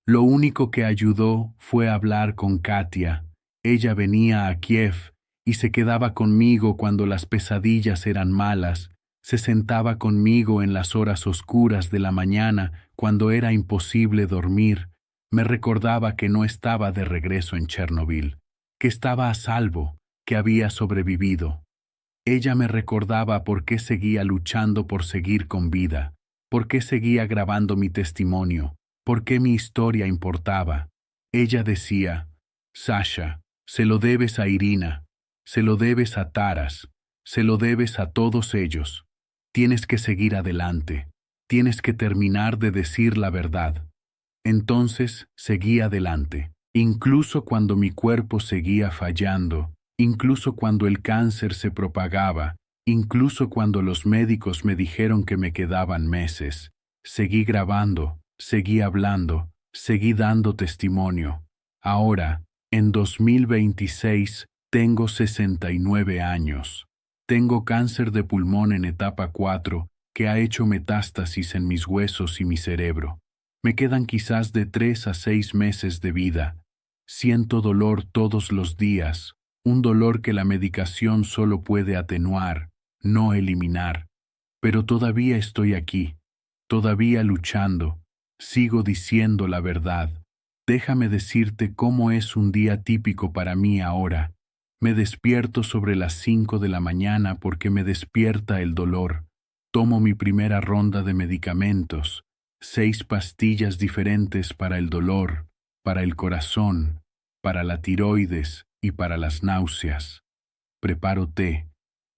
Lo único que ayudó fue hablar con Katia. Ella venía a Kiev y se quedaba conmigo cuando las pesadillas eran malas. Se sentaba conmigo en las horas oscuras de la mañana cuando era imposible dormir. Me recordaba que no estaba de regreso en Chernobyl, que estaba a salvo, que había sobrevivido. Ella me recordaba por qué seguía luchando por seguir con vida, por qué seguía grabando mi testimonio, por qué mi historia importaba. Ella decía: Sasha, se lo debes a Irina, se lo debes a Taras, se lo debes a todos ellos. Tienes que seguir adelante, tienes que terminar de decir la verdad. Entonces seguí adelante, incluso cuando mi cuerpo seguía fallando, incluso cuando el cáncer se propagaba, incluso cuando los médicos me dijeron que me quedaban meses. Seguí grabando, seguí hablando, seguí dando testimonio. Ahora, en 2026, tengo 69 años. Tengo cáncer de pulmón en etapa 4, que ha hecho metástasis en mis huesos y mi cerebro. Me quedan quizás de 3 a 6 meses de vida. Siento dolor todos los días, un dolor que la medicación solo puede atenuar, no eliminar. Pero todavía estoy aquí, todavía luchando, sigo diciendo la verdad. Déjame decirte cómo es un día típico para mí ahora. Me despierto sobre las 5 de la mañana porque me despierta el dolor. Tomo mi primera ronda de medicamentos, 6 pastillas diferentes para el dolor, para el corazón, para la tiroides y para las náuseas. Preparo té,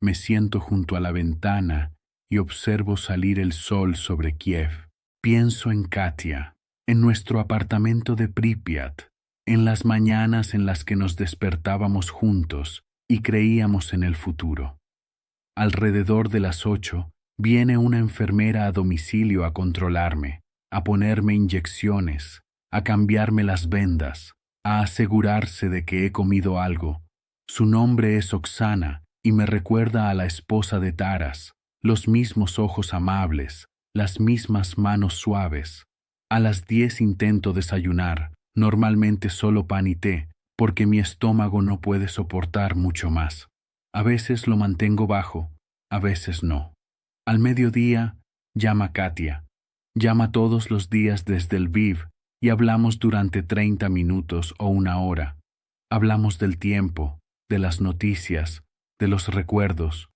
me siento junto a la ventana y observo salir el sol sobre Kiev. Pienso en Katia, en nuestro apartamento de Pripyat, en las mañanas en las que nos despertábamos juntos y creíamos en el futuro. Alrededor de las 8, viene una enfermera a domicilio a controlarme, a ponerme inyecciones, a cambiarme las vendas, a asegurarse de que he comido algo. Su nombre es Oksana y me recuerda a la esposa de Taras, los mismos ojos amables, las mismas manos suaves. A las 10 intento desayunar, normalmente solo pan y té, porque mi estómago no puede soportar mucho más. A veces lo mantengo bajo, a veces no. Al mediodía, llama Katia. Llama todos los días desde Lviv y hablamos durante 30 minutos o una hora. Hablamos del tiempo, de las noticias, de los recuerdos.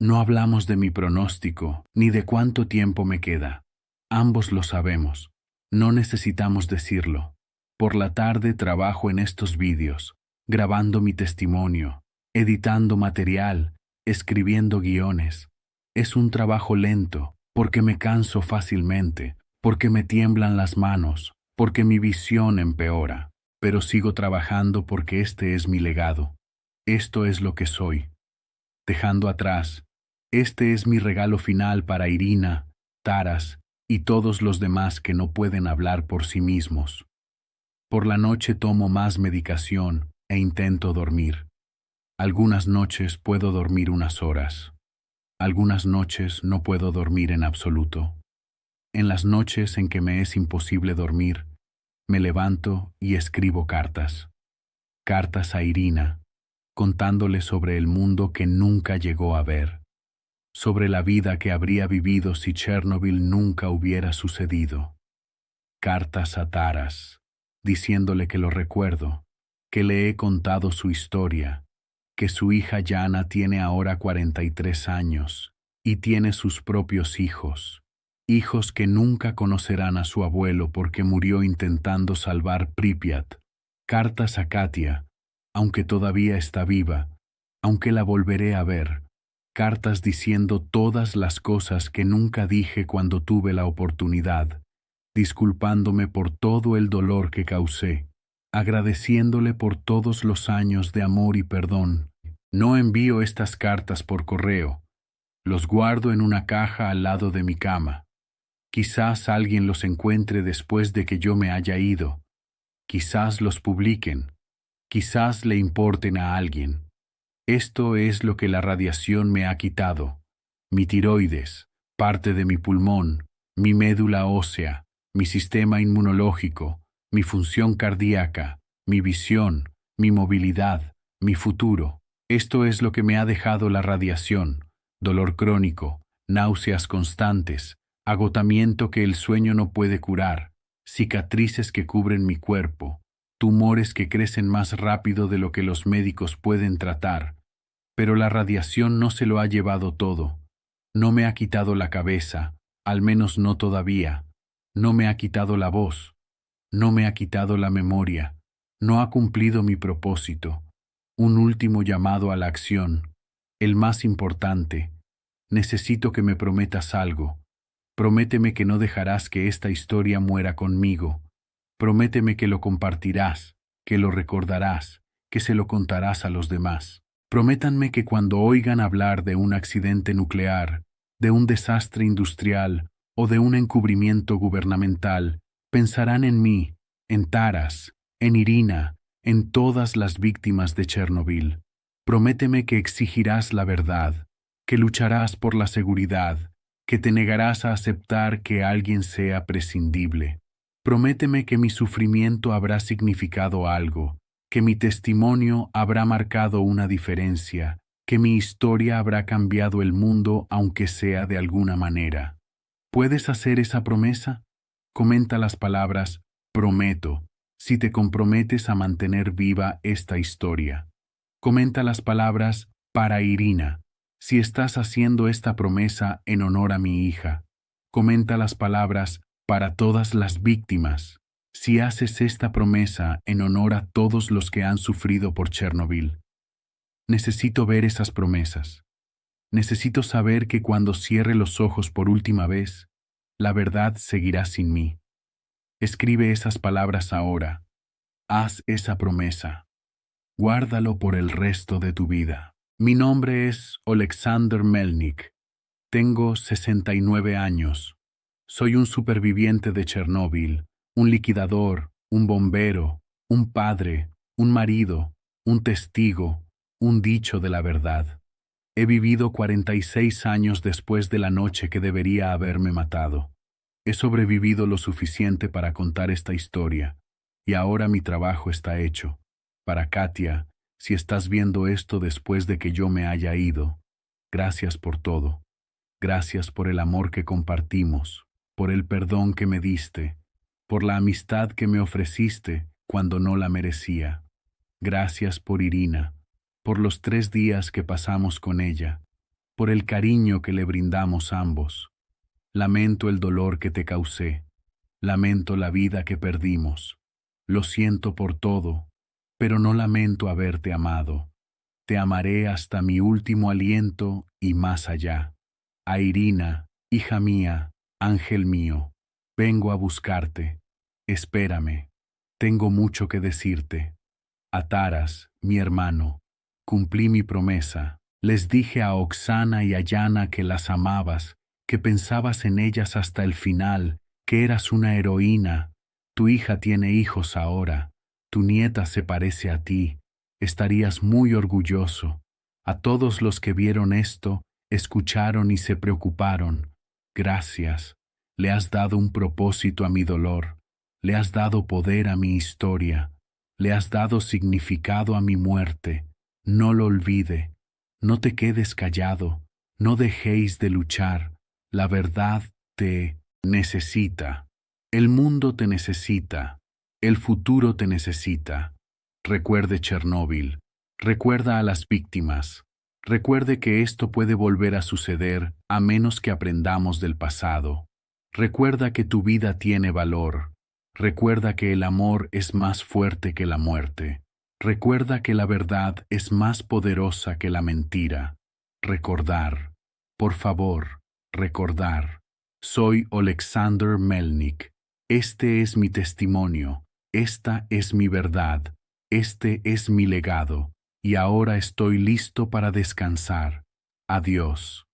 No hablamos de mi pronóstico, ni de cuánto tiempo me queda. Ambos lo sabemos. No necesitamos decirlo. Por la tarde trabajo en estos vídeos, grabando mi testimonio, editando material, escribiendo guiones. Es un trabajo lento, porque me canso fácilmente, porque me tiemblan las manos, porque mi visión empeora. Pero sigo trabajando porque este es mi legado. Esto es lo que soy. Dejando atrás, este es mi regalo final para Irina, Taras y todos los demás que no pueden hablar por sí mismos. Por la noche tomo más medicación e intento dormir. Algunas noches puedo dormir unas horas. Algunas noches no puedo dormir en absoluto. En las noches en que me es imposible dormir, me levanto y escribo cartas. Cartas a Irina, contándole sobre el mundo que nunca llegó a ver, sobre la vida que habría vivido si Chernobyl nunca hubiera sucedido. Cartas a Taras, diciéndole que lo recuerdo, que le he contado su historia, que su hija Yana tiene ahora 43 años y tiene sus propios hijos, hijos que nunca conocerán a su abuelo porque murió intentando salvar Pripyat. Cartas a Katia, aunque todavía está viva, aunque la volveré a ver. Cartas diciendo todas las cosas que nunca dije cuando tuve la oportunidad, disculpándome por todo el dolor que causé, agradeciéndole por todos los años de amor y perdón. No envío estas cartas por correo, los guardo en una caja al lado de mi cama. Quizás alguien los encuentre después de que yo me haya ido. Quizás los publiquen. Quizás le importen a alguien. Esto es lo que la radiación me ha quitado. Mi tiroides, parte de mi pulmón, mi médula ósea, mi sistema inmunológico, mi función cardíaca, mi visión, mi movilidad, mi futuro. Esto es lo que me ha dejado la radiación: dolor crónico, náuseas constantes, agotamiento que el sueño no puede curar, cicatrices que cubren mi cuerpo, tumores que crecen más rápido de lo que los médicos pueden tratar. Pero la radiación no se lo ha llevado todo. No me ha quitado la cabeza, al menos no todavía. No me ha quitado la voz. No me ha quitado la memoria. No ha cumplido mi propósito. Un último llamado a la acción, el más importante. Necesito que me prometas algo. Prométeme que no dejarás que esta historia muera conmigo. Prométeme que lo compartirás, que lo recordarás, que se lo contarás a los demás. Prométanme que cuando oigan hablar de un accidente nuclear, de un desastre industrial o de un encubrimiento gubernamental, pensarán en mí, en Taras, en Irina, en todas las víctimas de Chernobyl. Prométeme que exigirás la verdad, que lucharás por la seguridad, que te negarás a aceptar que alguien sea prescindible. Prométeme que mi sufrimiento habrá significado algo, que mi testimonio habrá marcado una diferencia, que mi historia habrá cambiado el mundo aunque sea de alguna manera. ¿Puedes hacer esa promesa? Comenta las palabras prometo si te comprometes a mantener viva esta historia. Comenta las palabras para Irina si estás haciendo esta promesa en honor a mi hija. Comenta las palabras para todas las víctimas si haces esta promesa en honor a todos los que han sufrido por Chernobyl. Necesito ver esas promesas. Necesito saber que cuando cierre los ojos por última vez, la verdad seguirá sin mí. Escribe esas palabras ahora. Haz esa promesa. Guárdalo por el resto de tu vida. Mi nombre es Oleksandr Melnik. Tengo 69 años. Soy un superviviente de Chernóbil, un liquidador, un bombero, un padre, un marido, un testigo, un dicho de la verdad. He vivido 46 años después de la noche que debería haberme matado. He sobrevivido lo suficiente para contar esta historia, y ahora mi trabajo está hecho. Para Katia, si estás viendo esto después de que yo me haya ido, gracias por todo. Gracias por el amor que compartimos, por el perdón que me diste, por la amistad que me ofreciste cuando no la merecía. Gracias por Irina, por los 3 días que pasamos con ella, por el cariño que le brindamos ambos. Lamento el dolor que te causé, lamento la vida que perdimos. Lo siento por todo, pero no lamento haberte amado. Te amaré hasta mi último aliento y más allá. A Irina, hija mía, ángel mío, vengo a buscarte. Espérame, tengo mucho que decirte. A Taras, mi hermano, cumplí mi promesa. Les dije a Oksana y a Yana que las amabas, que pensabas en ellas hasta el final, que eras una heroína. Tu hija tiene hijos ahora. Tu nieta se parece a ti. Estarías muy orgulloso. A todos los que vieron esto, escucharon y se preocuparon. Gracias. Le has dado un propósito a mi dolor, le has dado poder a mi historia, le has dado significado a mi muerte. No lo olvide, no te quedes callado, no dejéis de luchar. La verdad te necesita. El mundo te necesita. El futuro te necesita. Recuerde Chernóbil. Recuerda a las víctimas. Recuerde que esto puede volver a suceder a menos que aprendamos del pasado. Recuerda que tu vida tiene valor. Recuerda que el amor es más fuerte que la muerte. Recuerda que la verdad es más poderosa que la mentira. Recordar. Por favor, recordar. Soy Alexander Melnik. Este es mi testimonio. Esta es mi verdad. Este es mi legado. Y ahora estoy listo para descansar. Adiós.